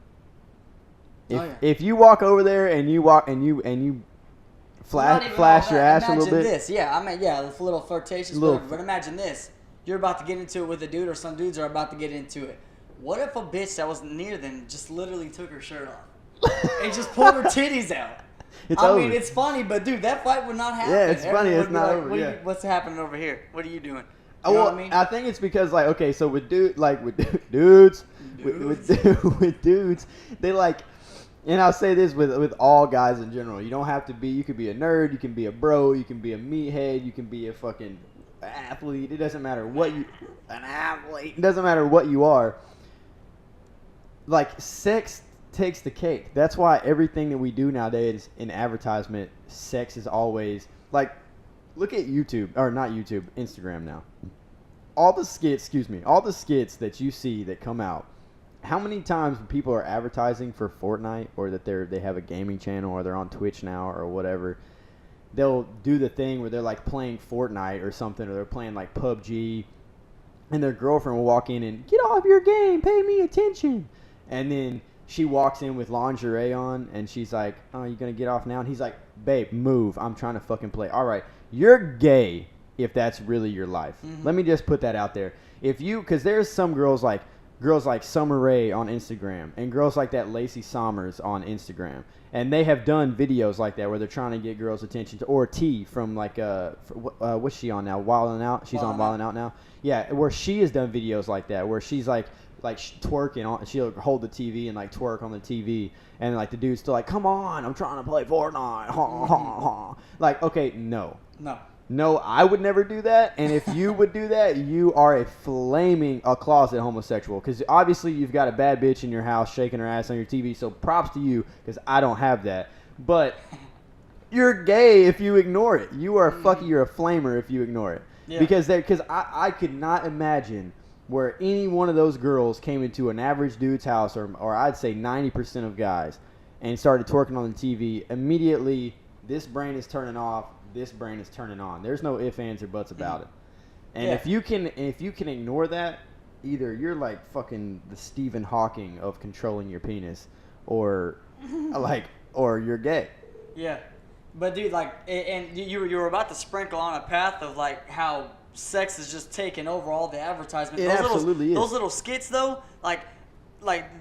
[SPEAKER 1] If you walk over there and you flash your ass a little bit.
[SPEAKER 2] Imagine this, yeah. I mean, yeah, it's a little flirtatious, but imagine this: you're about to get into it with a dude, or some dudes are about to get into it. What if a bitch that was near them just literally took her shirt off and just pulled her titties out? I mean, it's funny, but dude, that fight would not happen.
[SPEAKER 1] Yeah, it's funny. It's not
[SPEAKER 2] like,
[SPEAKER 1] over.
[SPEAKER 2] What's happening over here? What are you doing?
[SPEAKER 1] You know what I mean? I think it's because, like, okay, so with dudes, with dudes, they like, and I'll say this with all guys in general. You don't have to be. You could be a nerd. You can be a bro. You can be a meathead. You can be a fucking athlete. It doesn't matter what an athlete. It doesn't matter what you are. Like, sex takes the cake. That's why everything that we do nowadays in advertisement, sex is always like. Look at YouTube, or not YouTube, Instagram now. All the skits that you see that come out, how many times people are advertising for Fortnite, or that they have a gaming channel, or they're on Twitch now, or whatever, they'll do the thing where they're like playing Fortnite or something, or they're playing like PUBG, and their girlfriend will walk in and, get off your game, pay me attention. And then she walks in with lingerie on, and she's like, oh, you gonna get off now? And he's like, babe, move, I'm trying to fucking play. All right, you're gay if that's really your life. Mm-hmm. Let me just put that out there. Because there's some girls like Summer Rae on Instagram, and girls like that Lacey Sommers on Instagram, and they have done videos like that where they're trying to get girls' attention. Or T from like what's she on now? Wildin' Out. She's on Wildin' Out now. Yeah, where she has done videos like that where she's like twerking on. She'll hold the TV and like twerk on the TV, and like the dude's still like, come on, I'm trying to play Fortnite. Ha, ha, ha. Like, okay, No, I would never do that. And if you would do that, you are a closet homosexual. Because obviously you've got a bad bitch in your house shaking her ass on your TV. So props to you, because I don't have that. But you're gay if you ignore it. You're a flamer if you ignore it. Yeah. Because I could not imagine where any one of those girls came into an average dude's house, or I'd say 90% of guys, and started twerking on the TV. Immediately, this brain is turning off. This brain is turning on. There's no ifs, ands, or buts about it. And if you can ignore that, either you're like fucking the Stephen Hawking of controlling your penis, or you're gay.
[SPEAKER 2] Yeah, but dude, like, and you were about to sprinkle on a path of like how sex is just taking over all the advertisements.
[SPEAKER 1] It absolutely is.
[SPEAKER 2] Those little skits though, like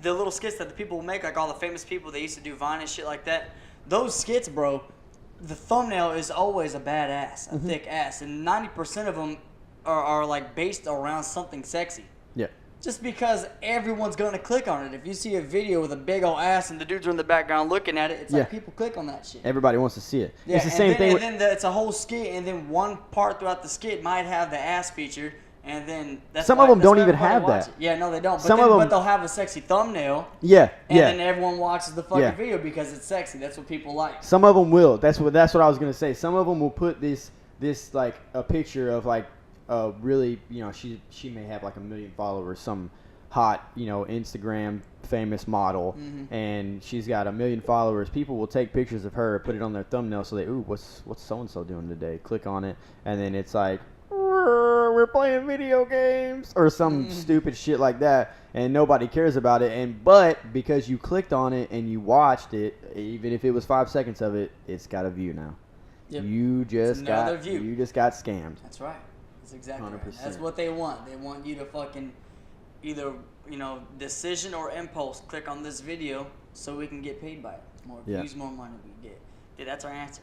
[SPEAKER 2] the little skits that the people make, like all the famous people that used to do Vine and shit like that. Those skits, bro. The thumbnail is always a bad ass, a thick ass, and 90% of them are like based around something sexy.
[SPEAKER 1] Yeah.
[SPEAKER 2] Just because everyone's gonna click on it. If you see a video with a big old ass and the dudes are in the background looking at it, it's like people click on that shit.
[SPEAKER 1] Everybody wants to see it.
[SPEAKER 2] Yeah,
[SPEAKER 1] it's the same thing.
[SPEAKER 2] And then it's a whole skit, and then one part throughout the skit might have the ass featured, And then that's
[SPEAKER 1] Some
[SPEAKER 2] why,
[SPEAKER 1] of them
[SPEAKER 2] that's
[SPEAKER 1] don't
[SPEAKER 2] why
[SPEAKER 1] even
[SPEAKER 2] everybody
[SPEAKER 1] have
[SPEAKER 2] watch
[SPEAKER 1] that.
[SPEAKER 2] it. Yeah, no, they don't. But,
[SPEAKER 1] Some of them-
[SPEAKER 2] but they'll have a sexy thumbnail,
[SPEAKER 1] Yeah,
[SPEAKER 2] and
[SPEAKER 1] yeah.
[SPEAKER 2] then everyone watches the fucking
[SPEAKER 1] Yeah.
[SPEAKER 2] video because it's sexy. That's what people like.
[SPEAKER 1] Some of them will. That's what I was gonna say. Some of them will put this like a picture of like really, you know, she may have like 1 million followers, some hot, you know, Instagram famous model, and she's got 1 million followers. People will take pictures of her, put it on their thumbnail, so they, ooh, what's so and so doing today? Click on it, and then it's like, we're playing video games or some stupid shit like that, and nobody cares about it. But because you clicked on it and you watched it, even if it was 5 seconds of it, it's got a view now.
[SPEAKER 2] Yep.
[SPEAKER 1] You just
[SPEAKER 2] another
[SPEAKER 1] got
[SPEAKER 2] view.
[SPEAKER 1] you just got scammed.
[SPEAKER 2] That's right. That's exactly right.
[SPEAKER 1] 100%.
[SPEAKER 2] That's what they want. They want you to fucking either, you know, decision or impulse click on this video so we can get paid by it. More
[SPEAKER 1] Yeah.
[SPEAKER 2] views, more money we get. Dude, that's our answer.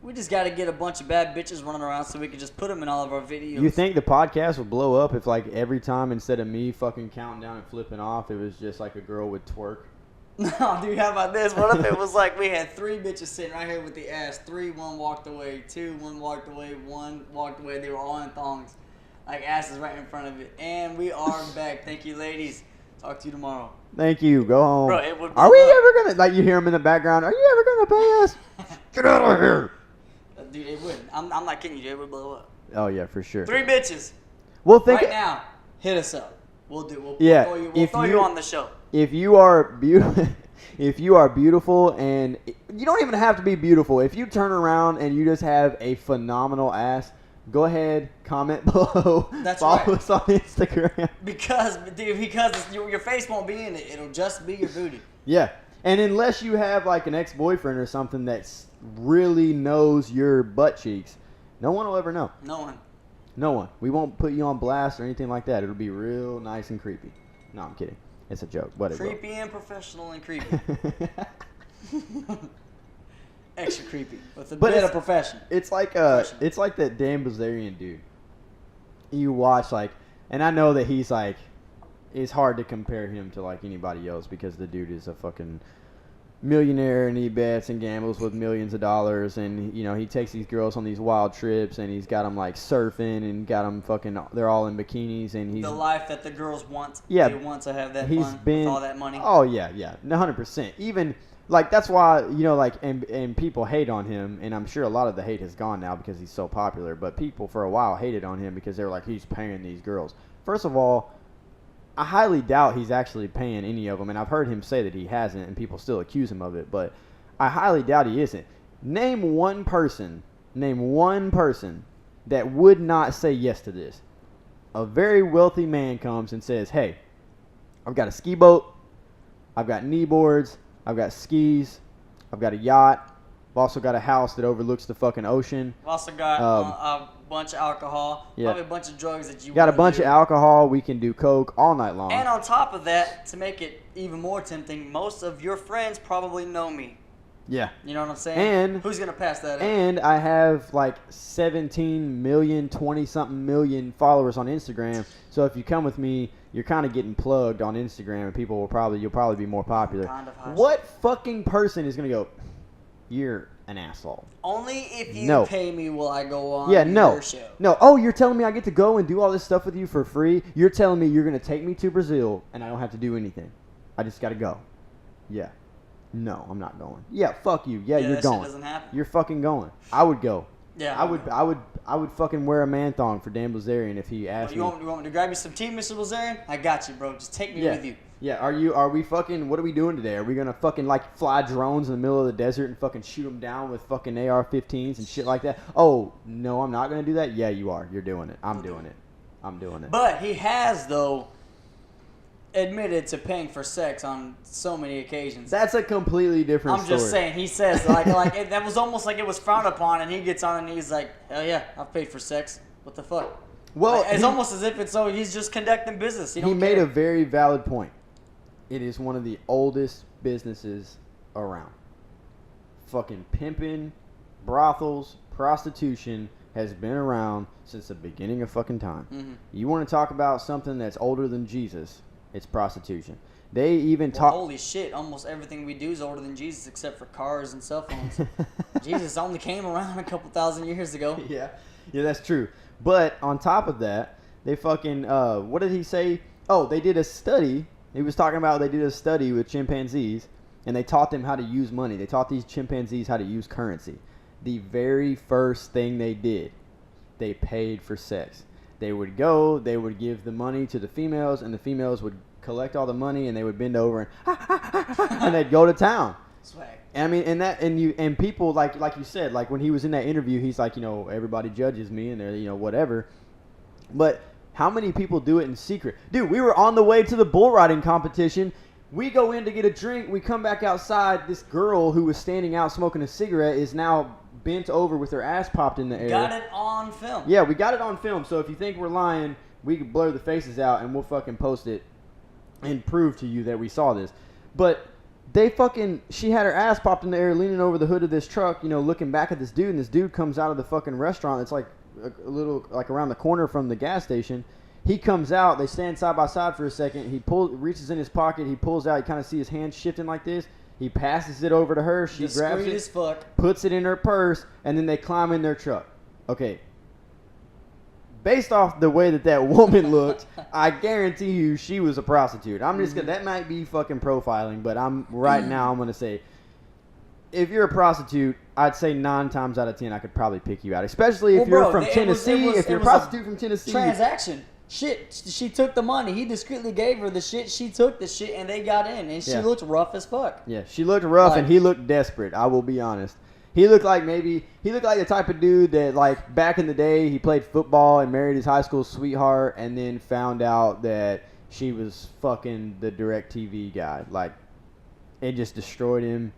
[SPEAKER 2] We just got to get a bunch of bad bitches running around so we can just put them in all of our videos.
[SPEAKER 1] You think the podcast would blow up if, like, every time instead of me fucking counting down and flipping off, it was just like a girl would twerk?
[SPEAKER 2] No, dude, how about this? What if it was like we had 3 bitches sitting right here with the ass? 3, 1 walked away. 2, 1 walked away. 1 walked away. They were all in thongs. Like asses right in front of it. And we are back. Thank you, ladies. Talk to you tomorrow.
[SPEAKER 1] Thank you. Go home.
[SPEAKER 2] Bro, it would
[SPEAKER 1] Are we
[SPEAKER 2] blow up.
[SPEAKER 1] ever gonna, like, you hear them in the background? Are you ever gonna pay us? Get out of here.
[SPEAKER 2] Dude, it would. I'm not kidding you. It would blow up.
[SPEAKER 1] Oh yeah, for sure.
[SPEAKER 2] 3 bitches.
[SPEAKER 1] Well, think
[SPEAKER 2] Right now. Hit us up. We'll do. We'll
[SPEAKER 1] Yeah,
[SPEAKER 2] throw you,
[SPEAKER 1] if
[SPEAKER 2] throw
[SPEAKER 1] you-
[SPEAKER 2] you on the show.
[SPEAKER 1] if you are beautiful, if you are beautiful, and you don't even have to be beautiful. If you turn around and you just have a phenomenal ass, go ahead, comment below.
[SPEAKER 2] That's
[SPEAKER 1] follow
[SPEAKER 2] right.
[SPEAKER 1] us on Instagram.
[SPEAKER 2] Because your face won't be in it. It'll just be your booty.
[SPEAKER 1] Yeah, and unless you have like an ex-boyfriend or something that's really knows your butt cheeks, no one will ever know.
[SPEAKER 2] No one.
[SPEAKER 1] No one. We won't put you on blast or anything like that. It'll be real nice and creepy. No, I'm kidding. It's a joke. Whatever.
[SPEAKER 2] Creepy and professional and creepy. Extra creepy. With a
[SPEAKER 1] But
[SPEAKER 2] bit
[SPEAKER 1] it's-
[SPEAKER 2] of profession.
[SPEAKER 1] It's like
[SPEAKER 2] Professional.
[SPEAKER 1] it's like that Dan Bilzerian dude. You watch like, and I know that he's like, it's hard to compare him to like anybody else because the dude is a fucking millionaire and he bets and gambles with millions of dollars, and you know he takes these girls on these wild trips and he's got them like surfing and got them fucking, they're all in bikinis and he's
[SPEAKER 2] The life that the girls want.
[SPEAKER 1] Yeah,
[SPEAKER 2] They want to have that
[SPEAKER 1] he's
[SPEAKER 2] fun
[SPEAKER 1] been
[SPEAKER 2] with all that money.
[SPEAKER 1] Oh yeah, 100%. Even like that's why, you know, like and people hate on him, and I'm sure a lot of the hate has gone now because he's so popular. But people for a while hated on him because they were like, he's paying these girls. First of all, I highly doubt he's actually paying any of them, and I've heard him say that he hasn't, and people still accuse him of it. But I highly doubt he isn't. Name one person that would not say yes to this. A very wealthy man comes and says, hey, I've got a ski boat, I've got knee boards, I've got skis, I've got a yacht, I've also got a house that overlooks the fucking ocean.
[SPEAKER 2] We've also got a bunch of alcohol.
[SPEAKER 1] Yeah.
[SPEAKER 2] Probably a bunch of drugs that you
[SPEAKER 1] Got a
[SPEAKER 2] wanna
[SPEAKER 1] bunch
[SPEAKER 2] do.
[SPEAKER 1] of alcohol, we can do coke all night long.
[SPEAKER 2] And on top of that, to make it even more tempting, most of your friends probably know me.
[SPEAKER 1] Yeah.
[SPEAKER 2] You know what I'm saying?
[SPEAKER 1] And-
[SPEAKER 2] who's gonna pass that up?
[SPEAKER 1] And I have like 17 million, 20-something million followers on Instagram. So if you come with me, you're kind of getting plugged on Instagram, and you'll probably be more popular.
[SPEAKER 2] Kind of hush.
[SPEAKER 1] What fucking person is gonna go, you're an asshole?
[SPEAKER 2] Only if you
[SPEAKER 1] No.
[SPEAKER 2] pay me will I go on
[SPEAKER 1] Yeah, no.
[SPEAKER 2] your show.
[SPEAKER 1] No. Oh, you're telling me I get to go and do all this stuff with you for free? You're telling me you're gonna take me to Brazil and I don't have to do anything? I just gotta go. Yeah. No, I'm not going. Yeah, fuck you. Yeah,
[SPEAKER 2] Yeah,
[SPEAKER 1] you're
[SPEAKER 2] that shit
[SPEAKER 1] going.
[SPEAKER 2] doesn't happen.
[SPEAKER 1] You're fucking going. I would go.
[SPEAKER 2] Yeah,
[SPEAKER 1] I would fucking wear a man thong for Dan Bilzerian if he asked
[SPEAKER 2] You
[SPEAKER 1] me.
[SPEAKER 2] want me to grab you some tea, Mr. Bilzerian? I got you, bro. Just take me
[SPEAKER 1] Yeah.
[SPEAKER 2] with you.
[SPEAKER 1] Yeah, are we fucking, what are we doing today? Are we gonna fucking like fly drones in the middle of the desert and fucking shoot them down with fucking AR-15s and shit like that? Oh, no, I'm not gonna do that? Yeah, you are. You're doing it. I'm doing it. I'm doing it.
[SPEAKER 2] But he has, though, admitted to paying for sex on so many occasions.
[SPEAKER 1] That's a completely different
[SPEAKER 2] I'm
[SPEAKER 1] story.
[SPEAKER 2] just saying, he says, that was almost like it was frowned upon, and he gets on and he's like, hell yeah, I've paid for sex. What the fuck?
[SPEAKER 1] Well,
[SPEAKER 2] Like, it's
[SPEAKER 1] he-
[SPEAKER 2] almost as if it's so he's just conducting business.
[SPEAKER 1] He made a very valid point. It is one of the oldest businesses around. Fucking pimping, brothels, prostitution has been around since the beginning of fucking time.
[SPEAKER 2] Mm-hmm.
[SPEAKER 1] You want to talk about something that's older than Jesus, it's prostitution. They even
[SPEAKER 2] Well,
[SPEAKER 1] talk...
[SPEAKER 2] holy shit, almost everything we do is older than Jesus except for cars and cell phones. Jesus only came around a couple thousand years ago.
[SPEAKER 1] Yeah, that's true. But on top of that, They fucking what did he say? Oh, they did a study. He was talking about they did a study with chimpanzees, and they taught them how to use money. They taught these chimpanzees how to use currency. The very first thing they did, they paid for sex. They would go, they would give the money to the females, and the females would collect all the money, and they would bend over and they'd go to town.
[SPEAKER 2] Swag.
[SPEAKER 1] I mean, and people like you said, like when he was in that interview, he's like, everybody judges me, and they're whatever. But how many people do it in secret? Dude, we were on the way to the bull riding competition. We go in to get a drink. We come back outside. This girl who was standing out smoking a cigarette is now bent over with her ass popped in the air.
[SPEAKER 2] Got it on film.
[SPEAKER 1] Yeah, we got it on film. So if you think we're lying, we can blur the faces out and we'll fucking post it and prove to you that we saw this. But she had her ass popped in the air leaning over the hood of this truck, looking back at this dude. And this dude comes out of the fucking restaurant. It's like a little, like around the corner from the gas station. He comes out. They stand side by side for a second. He reaches in his pocket. He pulls out. You kind of see his hand shifting like this. He passes it over to her. She grabs it,
[SPEAKER 2] as fuck.
[SPEAKER 1] puts it in her purse, and then they climb in their truck. Okay. Based off the way that woman looked, I guarantee you she was a prostitute. I'm just gonna, that might be fucking profiling, but I'm gonna say, if you're a prostitute, I'd say 9 times out of 10 I could probably pick you out, especially if you're from Tennessee. If you're a prostitute from Tennessee,
[SPEAKER 2] transaction. Shit, she took the money. He discreetly gave her the shit. She took the shit, and they got in. And she looked rough as fuck.
[SPEAKER 1] Yeah, she looked rough, and he looked desperate. I will be honest. He looked like the type of dude that, like, back in the day, he played football and married his high school sweetheart, and then found out that she was fucking the DirecTV guy. Like, it just destroyed him.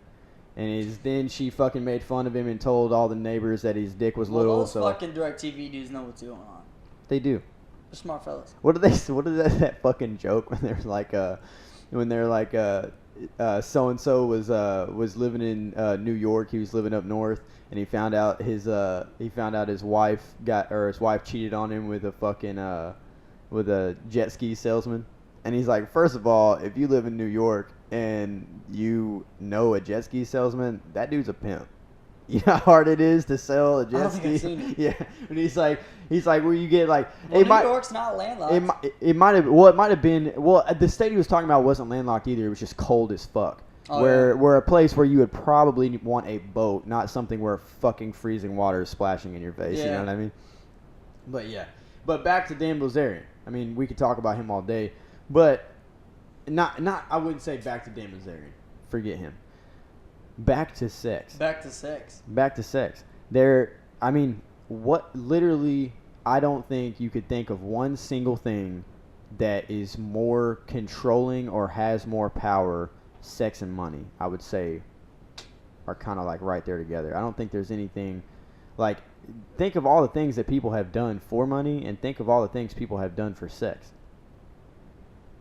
[SPEAKER 1] And then she fucking made fun of him and told all the neighbors that his dick was little.
[SPEAKER 2] Those fucking DirecTV dudes know what's going on.
[SPEAKER 1] They do.
[SPEAKER 2] They're smart fellas.
[SPEAKER 1] What is that fucking joke when they're like so and so was living in New York. He was living up north, and he found out his wife cheated on him with a jet ski salesman. And he's like, first of all, if you live in New York and you know a jet ski salesman, that dude's a pimp. You know how hard it is to sell a jet ski? Yeah. And he's like, well, you get like...
[SPEAKER 2] Well, New York's not landlocked.
[SPEAKER 1] It might have been... Well, the state he was talking about wasn't landlocked either. It was just cold as fuck. Where a place where you would probably want a boat, not something where fucking freezing water is splashing in your face. Yeah. You know what I mean? But yeah. But back to Dan Bilzerian. I mean, we could talk about him all day. But I wouldn't say back to Dan Bilzerian. Forget him. Back to sex. Literally, I don't think you could think of one single thing that is more controlling or has more power. Sex and money, I would say, are kind of like right there together. I don't think there's anything like, think of all the things that people have done for money, and think of all the things people have done for sex.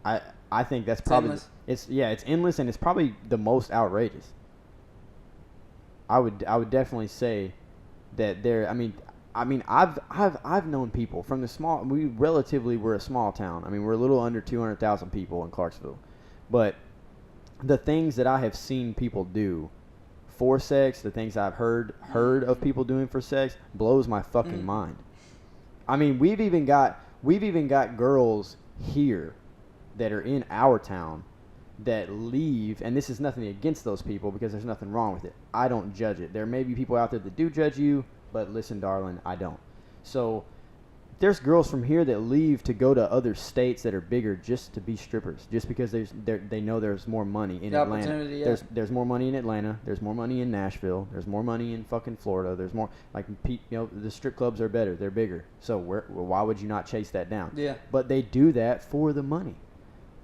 [SPEAKER 1] I think that's probably it's endless, and it's probably the most outrageous. I would definitely say that there. I mean, I've known people from the small. We're a small town. I mean, we're a little under 200,000 people in Clarksville, but the things that I have seen people do for sex, the things I've heard of people doing for sex, blows my fucking mind. I mean, we've even got girls here that are in our town that leave, and this is nothing against those people because there's nothing wrong with it. I don't judge it. There may be people out there that do judge you, but listen, darling, I don't. So there's girls from here that leave to go to other states that are bigger just to be strippers, just because they know there's more money in Atlanta. Yeah. There's more money in Atlanta. There's more money in Nashville. There's more money in fucking Florida. There's more, like, the strip clubs are better. They're bigger. So why would you not chase that down?
[SPEAKER 2] Yeah.
[SPEAKER 1] But they do that for the money.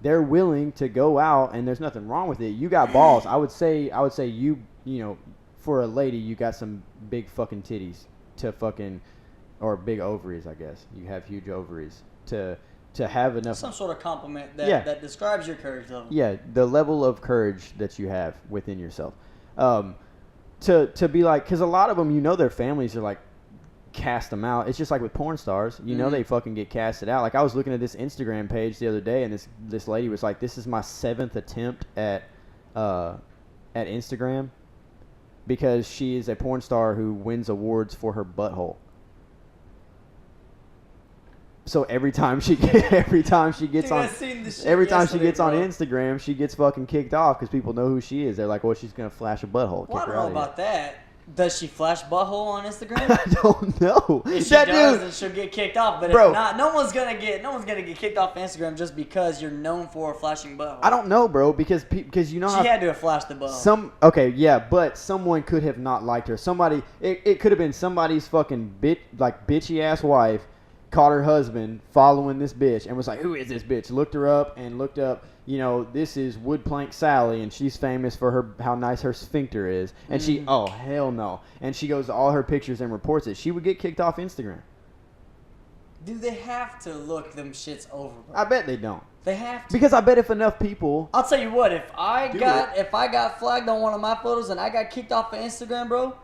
[SPEAKER 1] They're willing to go out, and there's nothing wrong with it. You got balls. I would say you for a lady, you got some big fucking titties to fucking, or big ovaries, I guess. You have huge ovaries to have enough.
[SPEAKER 2] Some sort of compliment that describes your courage level.
[SPEAKER 1] Yeah, the level of courage that you have within yourself. To be like, because a lot of them, their families are like, cast them out. It's just like with porn stars, they fucking get casted out. Like, I was looking at this Instagram page the other day, and this lady was like, this is my 7th attempt at Instagram, because she is a porn star who wins awards for her butthole. So every time she gets
[SPEAKER 2] Dude,
[SPEAKER 1] on
[SPEAKER 2] I seen this shit
[SPEAKER 1] every time she
[SPEAKER 2] yesterday,
[SPEAKER 1] gets on
[SPEAKER 2] bro.
[SPEAKER 1] Instagram, she gets fucking kicked off because people know who she is. They're like, well, she's gonna flash a butthole.
[SPEAKER 2] Well, I
[SPEAKER 1] Kick her
[SPEAKER 2] don't know
[SPEAKER 1] out of here.
[SPEAKER 2] about that. Does she flash butthole on Instagram?
[SPEAKER 1] I don't know.
[SPEAKER 2] If she
[SPEAKER 1] That
[SPEAKER 2] does,
[SPEAKER 1] dude,
[SPEAKER 2] then she'll get kicked off. But
[SPEAKER 1] Bro.
[SPEAKER 2] if not, no one's gonna get kicked off Instagram just because you're known for a flashing butthole.
[SPEAKER 1] I don't know, bro, because you know how
[SPEAKER 2] She had to have flashed the butthole.
[SPEAKER 1] but someone could have not liked her. Somebody, it could have been somebody's fucking bitchy ass wife caught her husband following this bitch and was like, who is this bitch? Looked her up and looked up, this is Woodplank Sally and she's famous for how nice her sphincter is. And she, oh, hell no. And she goes to all her pictures and reports it. She would get kicked off Instagram.
[SPEAKER 2] Do they have to look them shits over, bro?
[SPEAKER 1] I bet they don't.
[SPEAKER 2] They have to.
[SPEAKER 1] Because I bet if enough people...
[SPEAKER 2] I'll tell you what, if I
[SPEAKER 1] Do
[SPEAKER 2] got flagged on one of my photos and I got kicked off of Instagram, bro,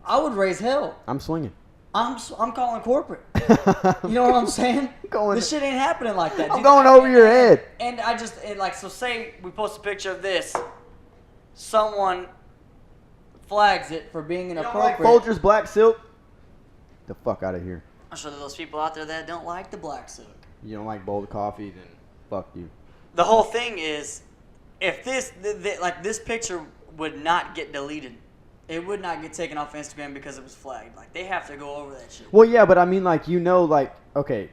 [SPEAKER 2] I would raise hell.
[SPEAKER 1] I'm swinging.
[SPEAKER 2] I'm calling corporate. You know what I'm saying? This shit ain't happening like that.
[SPEAKER 1] I'm
[SPEAKER 2] dude.
[SPEAKER 1] going over your head.
[SPEAKER 2] And so say we post a picture of this, someone flags it for being inappropriate.
[SPEAKER 1] Folgers Black Silk? The fuck out of here.
[SPEAKER 2] I'm sure there's those people out there that don't like the black silk.
[SPEAKER 1] You don't like bold coffee, then fuck you.
[SPEAKER 2] The whole thing is, if this picture would not get deleted, it would not get taken off Instagram because it was flagged. Like, they have to go over that shit.
[SPEAKER 1] Well, yeah, but I mean, okay,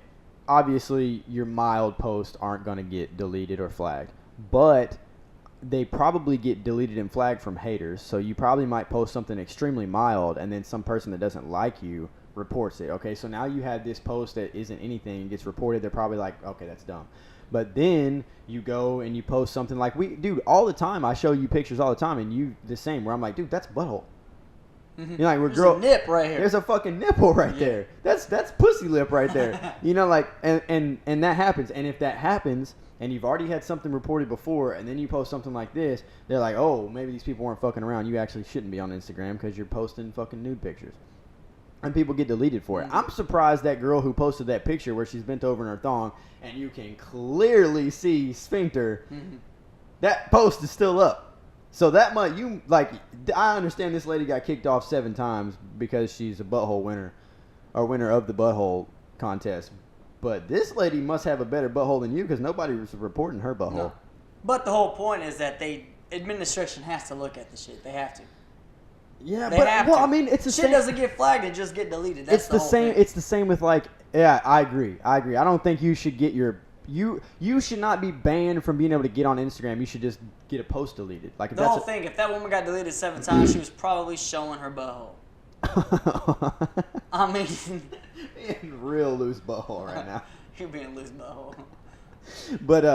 [SPEAKER 1] obviously your mild posts aren't going to get deleted or flagged, but they probably get deleted and flagged from haters. So you probably might post something extremely mild, and then some person that doesn't like you reports it. Okay, so now you have this post that isn't anything, gets reported. They're probably like, okay, that's dumb. But then you go and you post something like dude, all the time. I show you pictures all the time, and you the same. Where I'm like, dude, that's butthole.
[SPEAKER 2] Mm-hmm.
[SPEAKER 1] You're like,
[SPEAKER 2] There's a nip right here.
[SPEAKER 1] There's a fucking nipple right there. That's pussy lip right there. And that happens. And if that happens, and you've already had something reported before, and then you post something like this, they're like, oh, maybe these people weren't fucking around. You actually shouldn't be on Instagram because you're posting fucking nude pictures. And people get deleted for it.
[SPEAKER 2] Mm-hmm.
[SPEAKER 1] I'm surprised that girl who posted that picture where she's bent over in her thong and you can clearly see sphincter, that post is still up. So that might, I understand this lady got kicked off 7 times because she's a butthole winner, or winner of the butthole contest. But this lady must have a better butthole than you because nobody was reporting her butthole.
[SPEAKER 2] No. But the whole point is that administration has to look at the shit. They have to.
[SPEAKER 1] Yeah,
[SPEAKER 2] They
[SPEAKER 1] but
[SPEAKER 2] have
[SPEAKER 1] well,
[SPEAKER 2] to.
[SPEAKER 1] I mean, it's the
[SPEAKER 2] shit
[SPEAKER 1] same.
[SPEAKER 2] doesn't get flagged and just get deleted. That's
[SPEAKER 1] It's the
[SPEAKER 2] whole
[SPEAKER 1] same.
[SPEAKER 2] thing.
[SPEAKER 1] It's the same with yeah, I agree. I don't think you should get you should not be banned from being able to get on Instagram. You should just get a post deleted. Like if
[SPEAKER 2] The
[SPEAKER 1] that's
[SPEAKER 2] whole thing, if that woman got deleted 7 times, she was probably showing her butthole. I mean,
[SPEAKER 1] in real loose butthole right now.
[SPEAKER 2] you're being loose butthole.
[SPEAKER 1] But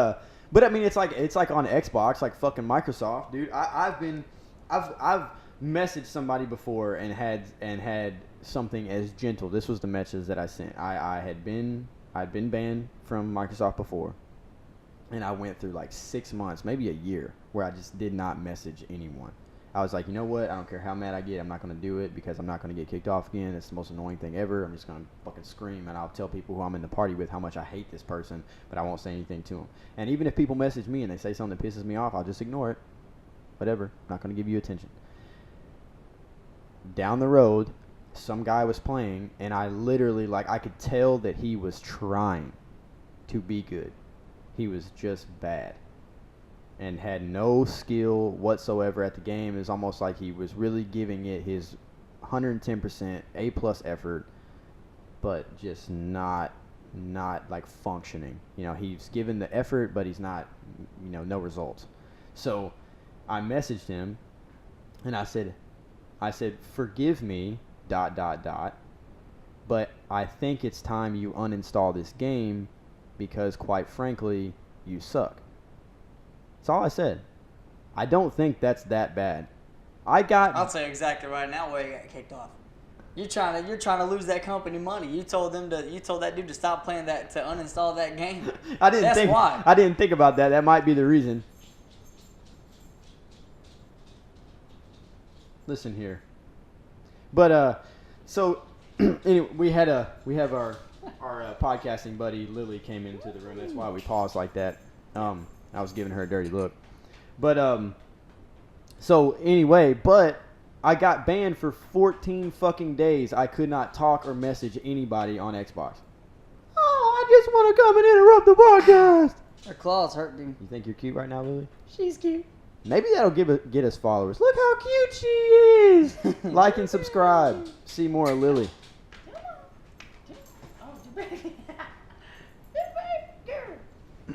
[SPEAKER 1] I mean, it's like on Xbox, like fucking Microsoft, dude. I've messaged somebody before and had something as gentle. This was the message that I sent. I'd been banned from Microsoft before, and I went through like 6 months, maybe a year, where I just did not message anyone. I was like, you know what? I don't care how mad I get. I'm not going to do it because I'm not going to get kicked off again. It's the most annoying thing ever. I'm just going to fucking scream, and I'll tell people who I'm in the party with how much I hate this person, but I won't say anything to them. And even if people message me and they say something that pisses me off, I'll just ignore it. Whatever. Not going to give you attention. Down the road, some guy was playing, and I literally, I could tell that he was trying to be good. He was just bad and had no skill whatsoever at the game. It was almost like he was really giving it his 110% A+ effort, but just not like functioning. He's given the effort, but he's not, no results. So I messaged him, and I said, forgive me, ... but I think it's time you uninstall this game because, quite frankly, you suck. That's all I said. I don't think that's that bad.
[SPEAKER 2] I'll tell you exactly right now where you got kicked off. You're trying to lose that company money. You told that dude to stop playing that, to uninstall that game. That's why.
[SPEAKER 1] I didn't think about that. That might be the reason. Listen here. But so anyway, we have our podcasting buddy Lily came into the room. That's why we paused like that. I was giving her a dirty look. But so anyway, but I got banned for 14 fucking days. I could not talk or message anybody on Xbox. want to come and interrupt the podcast.
[SPEAKER 2] Her claws hurt, dude.
[SPEAKER 1] You think you're cute right now, Lily?
[SPEAKER 2] She's cute.
[SPEAKER 1] Maybe that'll get us followers. Look how cute she is. Like and subscribe. See more of Lily.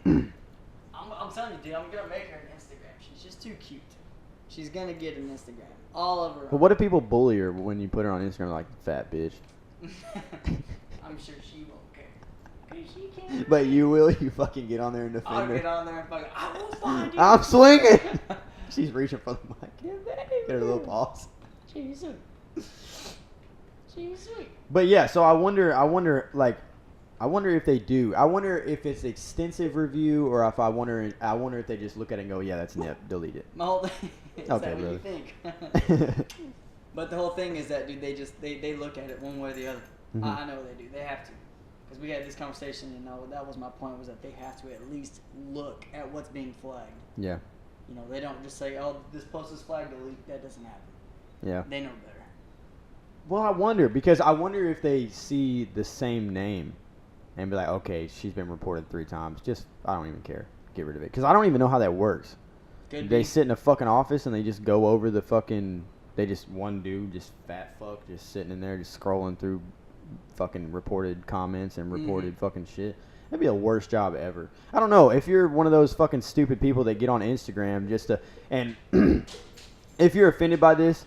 [SPEAKER 2] I'm telling you, dude, I'm gonna make her an Instagram. She's just too cute. She's gonna get an Instagram. All of her.
[SPEAKER 1] But what if people bully her when you put her on Instagram like fat bitch?
[SPEAKER 2] I'm sure she won't care. 'Cause she can't.
[SPEAKER 1] But you will. You fucking get on there and defend
[SPEAKER 2] I'll
[SPEAKER 1] her.
[SPEAKER 2] get on there and fucking. I will find you.
[SPEAKER 1] I'm swinging. She's reaching for the mic.
[SPEAKER 2] Get
[SPEAKER 1] Get her little paws.
[SPEAKER 2] She's sweet. She's sweet.
[SPEAKER 1] But yeah, so I wonder if they do. I wonder if it's extensive review or if I wonder if they just look at it and go, yeah, that's nip, delete it.
[SPEAKER 2] My whole thing is
[SPEAKER 1] Okay,
[SPEAKER 2] that what
[SPEAKER 1] brother.
[SPEAKER 2] you think. But the whole thing is that, dude, they look at it one way or the other.
[SPEAKER 1] Mhm.
[SPEAKER 2] I know they do. They have to. Because we had this conversation, and that was my point, was that they have to at least look at what's being flagged.
[SPEAKER 1] Yeah,
[SPEAKER 2] You know, they don't just say, oh, this post is flagged, delete. That doesn't happen.
[SPEAKER 1] yeah.
[SPEAKER 2] They know better.
[SPEAKER 1] Well, I wonder if they see the same name and be like, okay, she's been reported 3 times. Just, I don't even care. Get rid of it. Because I don't even know how that works.
[SPEAKER 2] Could
[SPEAKER 1] They
[SPEAKER 2] be.
[SPEAKER 1] sit in a fucking office and they just go over the fucking, one dude, just fat fuck, just sitting in there, just scrolling through fucking reported comments and reported fucking shit. That'd be the worst job ever. I don't know. If you're one of those fucking stupid people that get on Instagram just to, and if you're offended by this,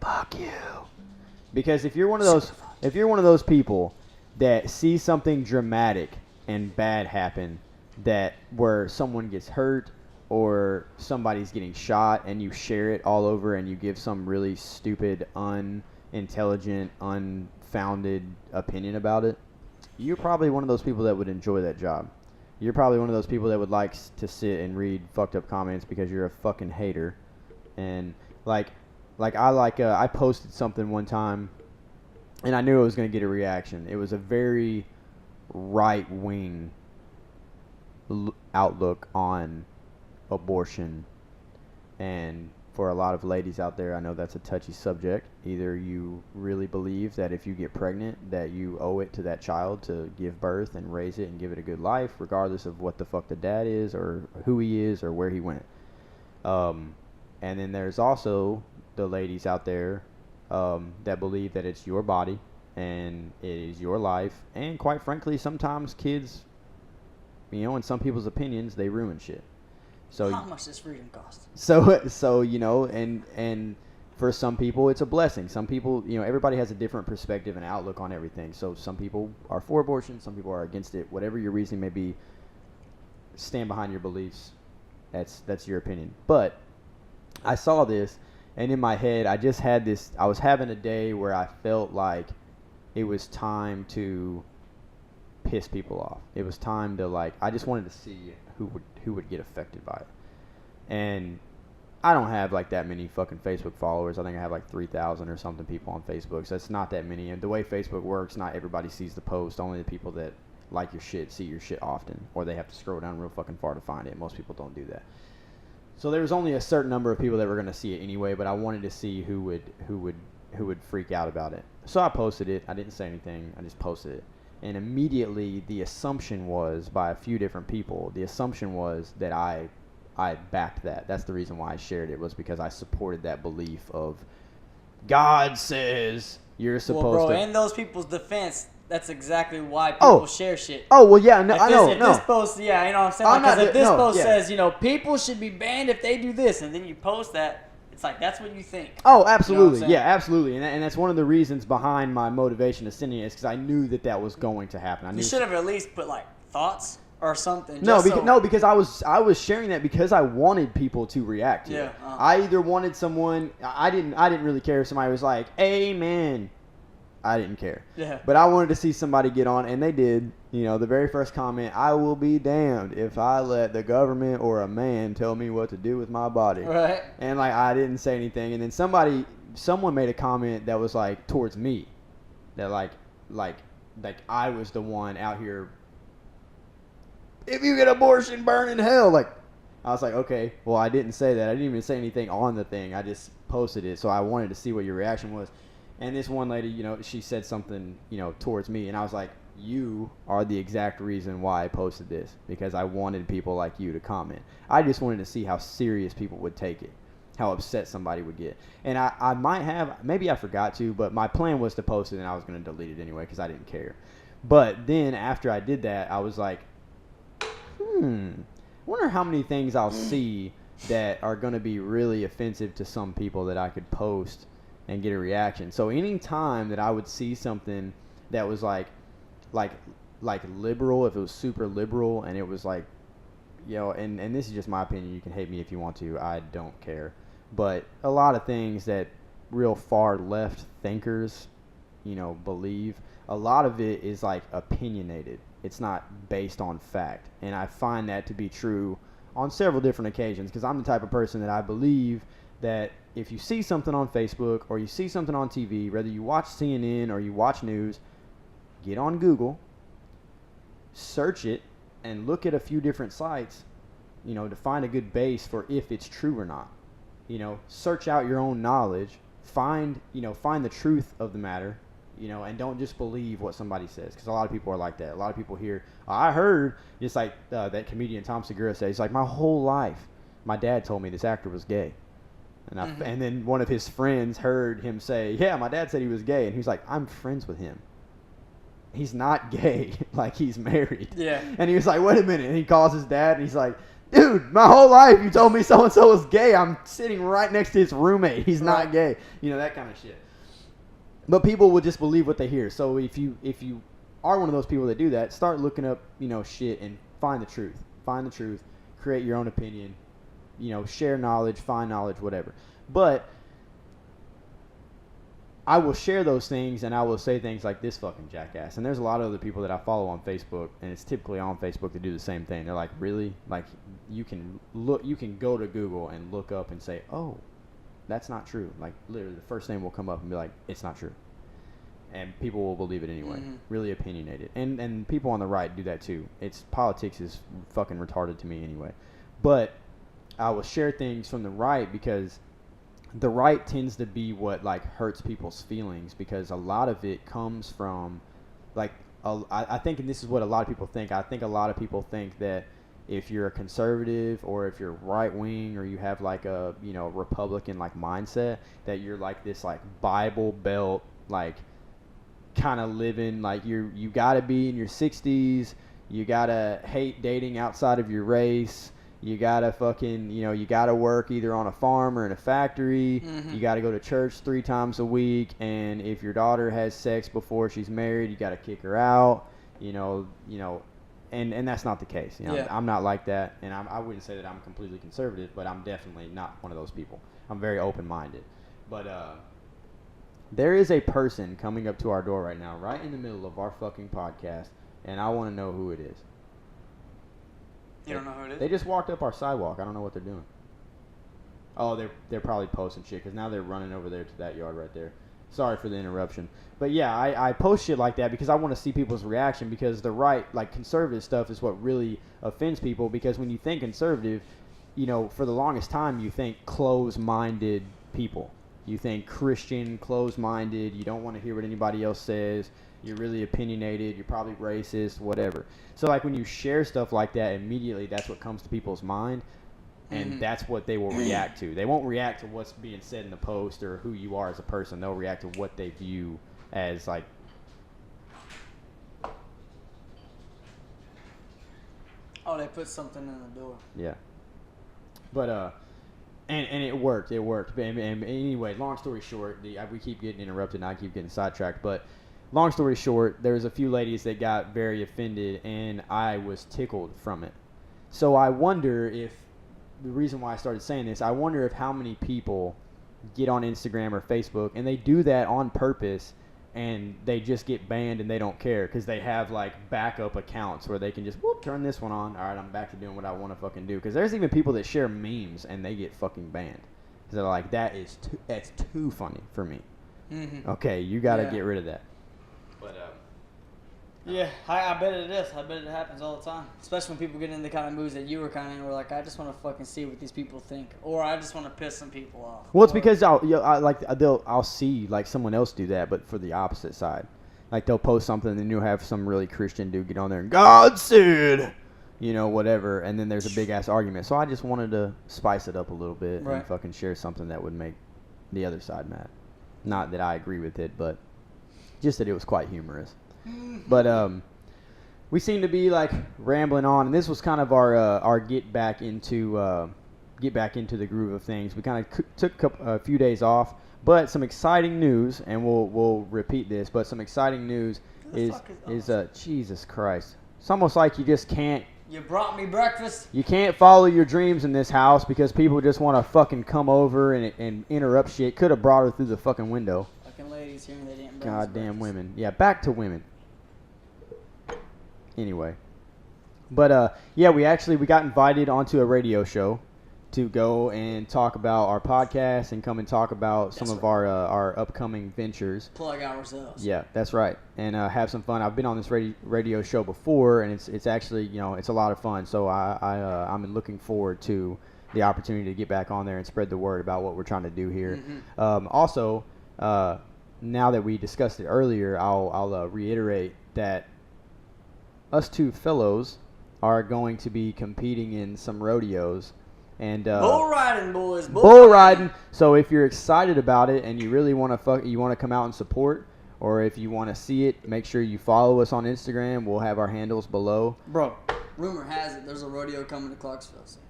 [SPEAKER 1] fuck you. Because if you're one of those people that see something dramatic and bad happen, that where someone gets hurt or somebody's getting shot, and you share it all over and you give some really stupid, unintelligent, unfounded opinion about it, you're probably one of those people that would enjoy that job. You're probably one of those people that would like to sit and read fucked up comments because you're a fucking hater. And I posted something one time and I knew it was going to get a reaction. It was a very right-wing outlook on abortion. And for a lot of ladies out there, I know that's a touchy subject. Either you really believe that if you get pregnant, that you owe it to that child to give birth and raise it and give it a good life, regardless of what the fuck the dad is or who he is or where he went. And then there's also the ladies out there that believe that it's your body and it is your life. And quite frankly, sometimes kids, in some people's opinions, they ruin shit. So
[SPEAKER 2] How much does freedom cost?
[SPEAKER 1] So and for some people it's a blessing. Some people, everybody has a different perspective and outlook on everything. So some people are for abortion, some people are against it. Whatever your reasoning may be, stand behind your beliefs. That's your opinion. But I saw this, and in my head I just had this. I was having a day where I felt like it was time to piss people off. It was time to I just wanted to see who would get affected by it. And I don't have that many fucking Facebook followers. I think I have 3,000 or something people on Facebook. So that's not that many. And the way Facebook works, not everybody sees the post. Only the people that like your shit see your shit often, or they have to scroll down real fucking far to find it. Most people don't do that. So there was only a certain number of people that were going to see it anyway, but I wanted to see who would freak out about it. So I posted it. I didn't say anything. I just posted it. And immediately the assumption was, by a few different people, the assumption was that I backed that. That's the reason why I shared it, was because I supported that belief of God says you're supposed
[SPEAKER 2] Well, bro,
[SPEAKER 1] to.
[SPEAKER 2] in those people's defense, that's exactly why people share shit.
[SPEAKER 1] Oh, well, yeah, no, I know.
[SPEAKER 2] If this post, yeah, you know what I'm saying?
[SPEAKER 1] I'm not
[SPEAKER 2] Because if this
[SPEAKER 1] no,
[SPEAKER 2] post
[SPEAKER 1] yeah.
[SPEAKER 2] says, people should be banned if they do this, and then you post that, it's that's what you think.
[SPEAKER 1] Oh, absolutely.
[SPEAKER 2] saying?
[SPEAKER 1] Yeah, absolutely. And that's one of the reasons behind my motivation to sending it, is because I knew that was going to happen. I knew
[SPEAKER 2] You should have at least put, thoughts or something.
[SPEAKER 1] No,
[SPEAKER 2] just
[SPEAKER 1] because I was sharing that because I wanted people to react to it.
[SPEAKER 2] Yeah,
[SPEAKER 1] I either wanted someone. I didn't really care if somebody was like, "Amen." I didn't care.
[SPEAKER 2] Yeah.
[SPEAKER 1] But I wanted to see somebody get on, and they did. The very first comment: "I will be damned if I let the government or a man tell me what to do with my body."
[SPEAKER 2] Right.
[SPEAKER 1] And I didn't say anything, and then someone made a comment that was towards me, that like I was the one out here. If you get abortion, burn in hell. I was like, okay, well, I didn't say that. I didn't even say anything on the thing. I just posted it, so I wanted to see what your reaction was. And this one lady, she said something, towards me, and I was like, you are the exact reason why I posted this, because I wanted people like you to comment. I just wanted to see how serious people would take it, how upset somebody would get. And I might have, maybe I forgot to, but my plan was to post it and I was going to delete it anyway because I didn't care. But then after I did that, I was like, I wonder how many things I'll see that are going to be really offensive to some people that I could post and get a reaction. So any time that I would see something that was like liberal, if it was super liberal and it was like, and this is just my opinion, you can hate me if you want to, I don't care, but a lot of things that real far left thinkers, believe, a lot of it is like opinionated. It's not based on fact, and I find that to be true on several different occasions, because I'm the type of person that I believe that if you see something on Facebook or you see something on TV, whether you watch CNN or you watch news, get on Google, search it, and look at a few different sites, to find a good base for if it's true or not. Search out your own knowledge, find the truth of the matter, and don't just believe what somebody says, because a lot of people are like that. A lot of people hear, I heard, just like that comedian Tom Segura says, he's like, my whole life, my dad told me this actor was gay. And then one of his friends heard him say, yeah, my dad said he was gay. And he's like, I'm friends with him. He's not gay. Like, he's married.
[SPEAKER 2] Yeah.
[SPEAKER 1] And he was like, wait a minute. And he calls his dad, and he's like, dude, my whole life you told me so-and-so was gay. I'm sitting right next to his roommate. He's not gay. That kind of shit. But people will just believe what they hear. So if you are one of those people that do that, start looking up, shit, and find the truth. Find the truth. Create your own opinion. Share knowledge, find knowledge, whatever. But I will share those things, and I will say things like, this fucking jackass. And there's a lot of other people that I follow on Facebook, and it's typically on Facebook to do the same thing. They're like, really? Like, you can go to Google and look up and say, oh, that's not true. Like, literally, the first name will come up and be like, it's not true. And people will believe it anyway. Really opinionated. And people on the right do that too. Politics is fucking retarded to me anyway. But I will share things from the right, because the right tends to be what hurts people's feelings, because a lot of it comes from I think, and this is what a lot of people think. I think a lot of people think that if you're a conservative or if you're right wing or you have a Republican mindset, that you're this Bible Belt kind of living you gotta be in your 60s, you gotta hate dating outside of your race. You gotta fucking, you gotta work either on a farm or in a factory. You gotta go to church 3 times a week, and if your daughter has sex before she's married, you gotta kick her out. And that's not the case. I'm not like that, and I wouldn't say that I'm completely conservative, but I'm definitely not one of those people. I'm very open-minded. But there is a person coming up to our door right now, right in the middle of our fucking podcast, and I want to know who it is.
[SPEAKER 2] You don't know who it is?
[SPEAKER 1] They just walked up our sidewalk. I don't know what they're doing. Oh, they're probably posting shit, because now they're running over there to that yard right there. Sorry for the interruption. But yeah, I post shit like that because I want to see people's reaction, because the right, conservative stuff is what really offends people, because when you think conservative, for the longest time you think closed-minded people. You think Christian, closed-minded, you don't want to hear what anybody else says. You're really opinionated, you're probably racist, whatever. So when you share stuff like that, immediately that's what comes to people's mind, and that's what they will react to. They won't react to what's being said in the post or who you are as a person. They'll react to what they view as
[SPEAKER 2] Oh, they put something in the door.
[SPEAKER 1] Yeah. But and it worked. It worked. And anyway, long story short, we keep getting interrupted and I keep getting sidetracked, but long story short, there was a few ladies that got very offended, and I was tickled from it. So I wonder if, the reason why I started saying this, I wonder if how many people get on Instagram or Facebook, and they do that on purpose, and they just get banned and they don't care, because they have backup accounts where they can just, turn this one on. All right, I'm back to doing what I want to fucking do. Because there's even people that share memes, and they get fucking banned. Because they're like, that's too funny for me. Okay, you got to get rid of that. But
[SPEAKER 2] Yeah, I bet it is. I bet it happens all the time. Especially when people get in the kind of moods that you were kind of in. Where like, I just want to fucking see what these people think, or I just want to piss some people off.
[SPEAKER 1] Well, it's
[SPEAKER 2] Or-
[SPEAKER 1] because I'll see like someone else do that, but for the opposite side. Like they'll post something and you'll have some really Christian dude get on there and God said, you know, whatever, and then there's a big ass argument. So I just wanted to spice it up a little bit
[SPEAKER 2] Right.
[SPEAKER 1] and fucking share something that would make the other side mad. Not that I agree with it, but just that it was quite humorous. But we seem to be like rambling on, and this was kind of our get back into the groove of things. We kind of took a few days off, but some exciting news, and we'll repeat this. But some exciting news is Jesus Christ. It's almost like you just can't.
[SPEAKER 2] You brought me breakfast.
[SPEAKER 1] You can't follow your dreams in this house because people just want to fucking come over and interrupt shit. Could have brought her through the fucking window.
[SPEAKER 2] Fucking ladies here, and they didn't bring us
[SPEAKER 1] Goddamn
[SPEAKER 2] breakfast.
[SPEAKER 1] women. Yeah, back to women. Anyway. But, yeah, we got invited onto a radio show to go and talk about our podcast and come and talk about some
[SPEAKER 2] That's
[SPEAKER 1] of our upcoming ventures.
[SPEAKER 2] Plug ourselves.
[SPEAKER 1] Yeah, that's right. And have some fun. I've been on this radio show before, and it's actually, you know, it's a lot of fun. So I'm looking forward to the opportunity to get back on there and spread the word about what we're trying to do here.
[SPEAKER 2] Mm-hmm.
[SPEAKER 1] Also, now that we discussed it earlier, I'll reiterate that us two fellows are going to be competing in some rodeos. And
[SPEAKER 2] Bull riding, boys.
[SPEAKER 1] bull riding. So if you're excited about it and you really want to come out and support, or if you want to see it, make sure you follow us on Instagram. We'll have our handles below.
[SPEAKER 2] Bro, rumor has it there's a rodeo coming to Clarksville soon.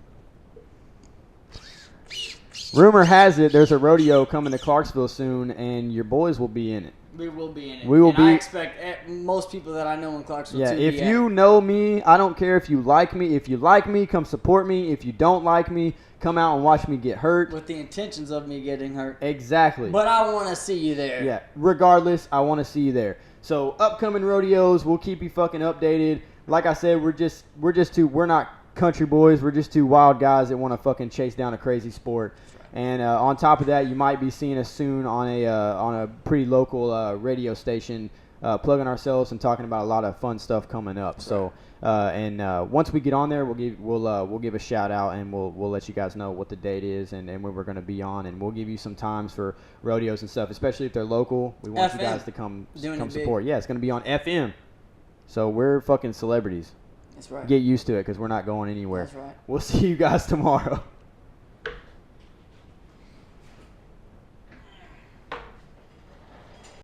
[SPEAKER 1] Rumor has it there's a rodeo coming to Clarksville soon, and your boys will be in it.
[SPEAKER 2] We will be in it.
[SPEAKER 1] We will
[SPEAKER 2] and I
[SPEAKER 1] be-
[SPEAKER 2] expect most people that I know in Clarksville
[SPEAKER 1] Yeah,
[SPEAKER 2] to
[SPEAKER 1] if
[SPEAKER 2] be at
[SPEAKER 1] you
[SPEAKER 2] it.
[SPEAKER 1] know me, I don't care if you like me. If you like me, come support me. If you don't like me, come out and watch me get hurt.
[SPEAKER 2] With the intentions of me getting hurt.
[SPEAKER 1] Exactly.
[SPEAKER 2] But I want to see you there.
[SPEAKER 1] Yeah, regardless, I want to see you there. So upcoming rodeos, we'll keep you fucking updated. Like I said, we're not country boys. We're just two wild guys that want to fucking chase down a crazy sport. And on top of that, you might be seeing us soon on a pretty local radio station, plugging ourselves and talking about a lot of fun stuff coming up. So once we get on there, we'll give a shout out and we'll let you guys know what the date is and when we're going to be on, and we'll give you some times for rodeos and stuff, especially if they're local. We want you
[SPEAKER 2] FM.
[SPEAKER 1] guys to come
[SPEAKER 2] Doing it big.
[SPEAKER 1] support. Yeah, it's going to be on FM. So we're fucking celebrities.
[SPEAKER 2] That's right.
[SPEAKER 1] Get used to it because we're not going anywhere.
[SPEAKER 2] That's right.
[SPEAKER 1] We'll see you guys tomorrow.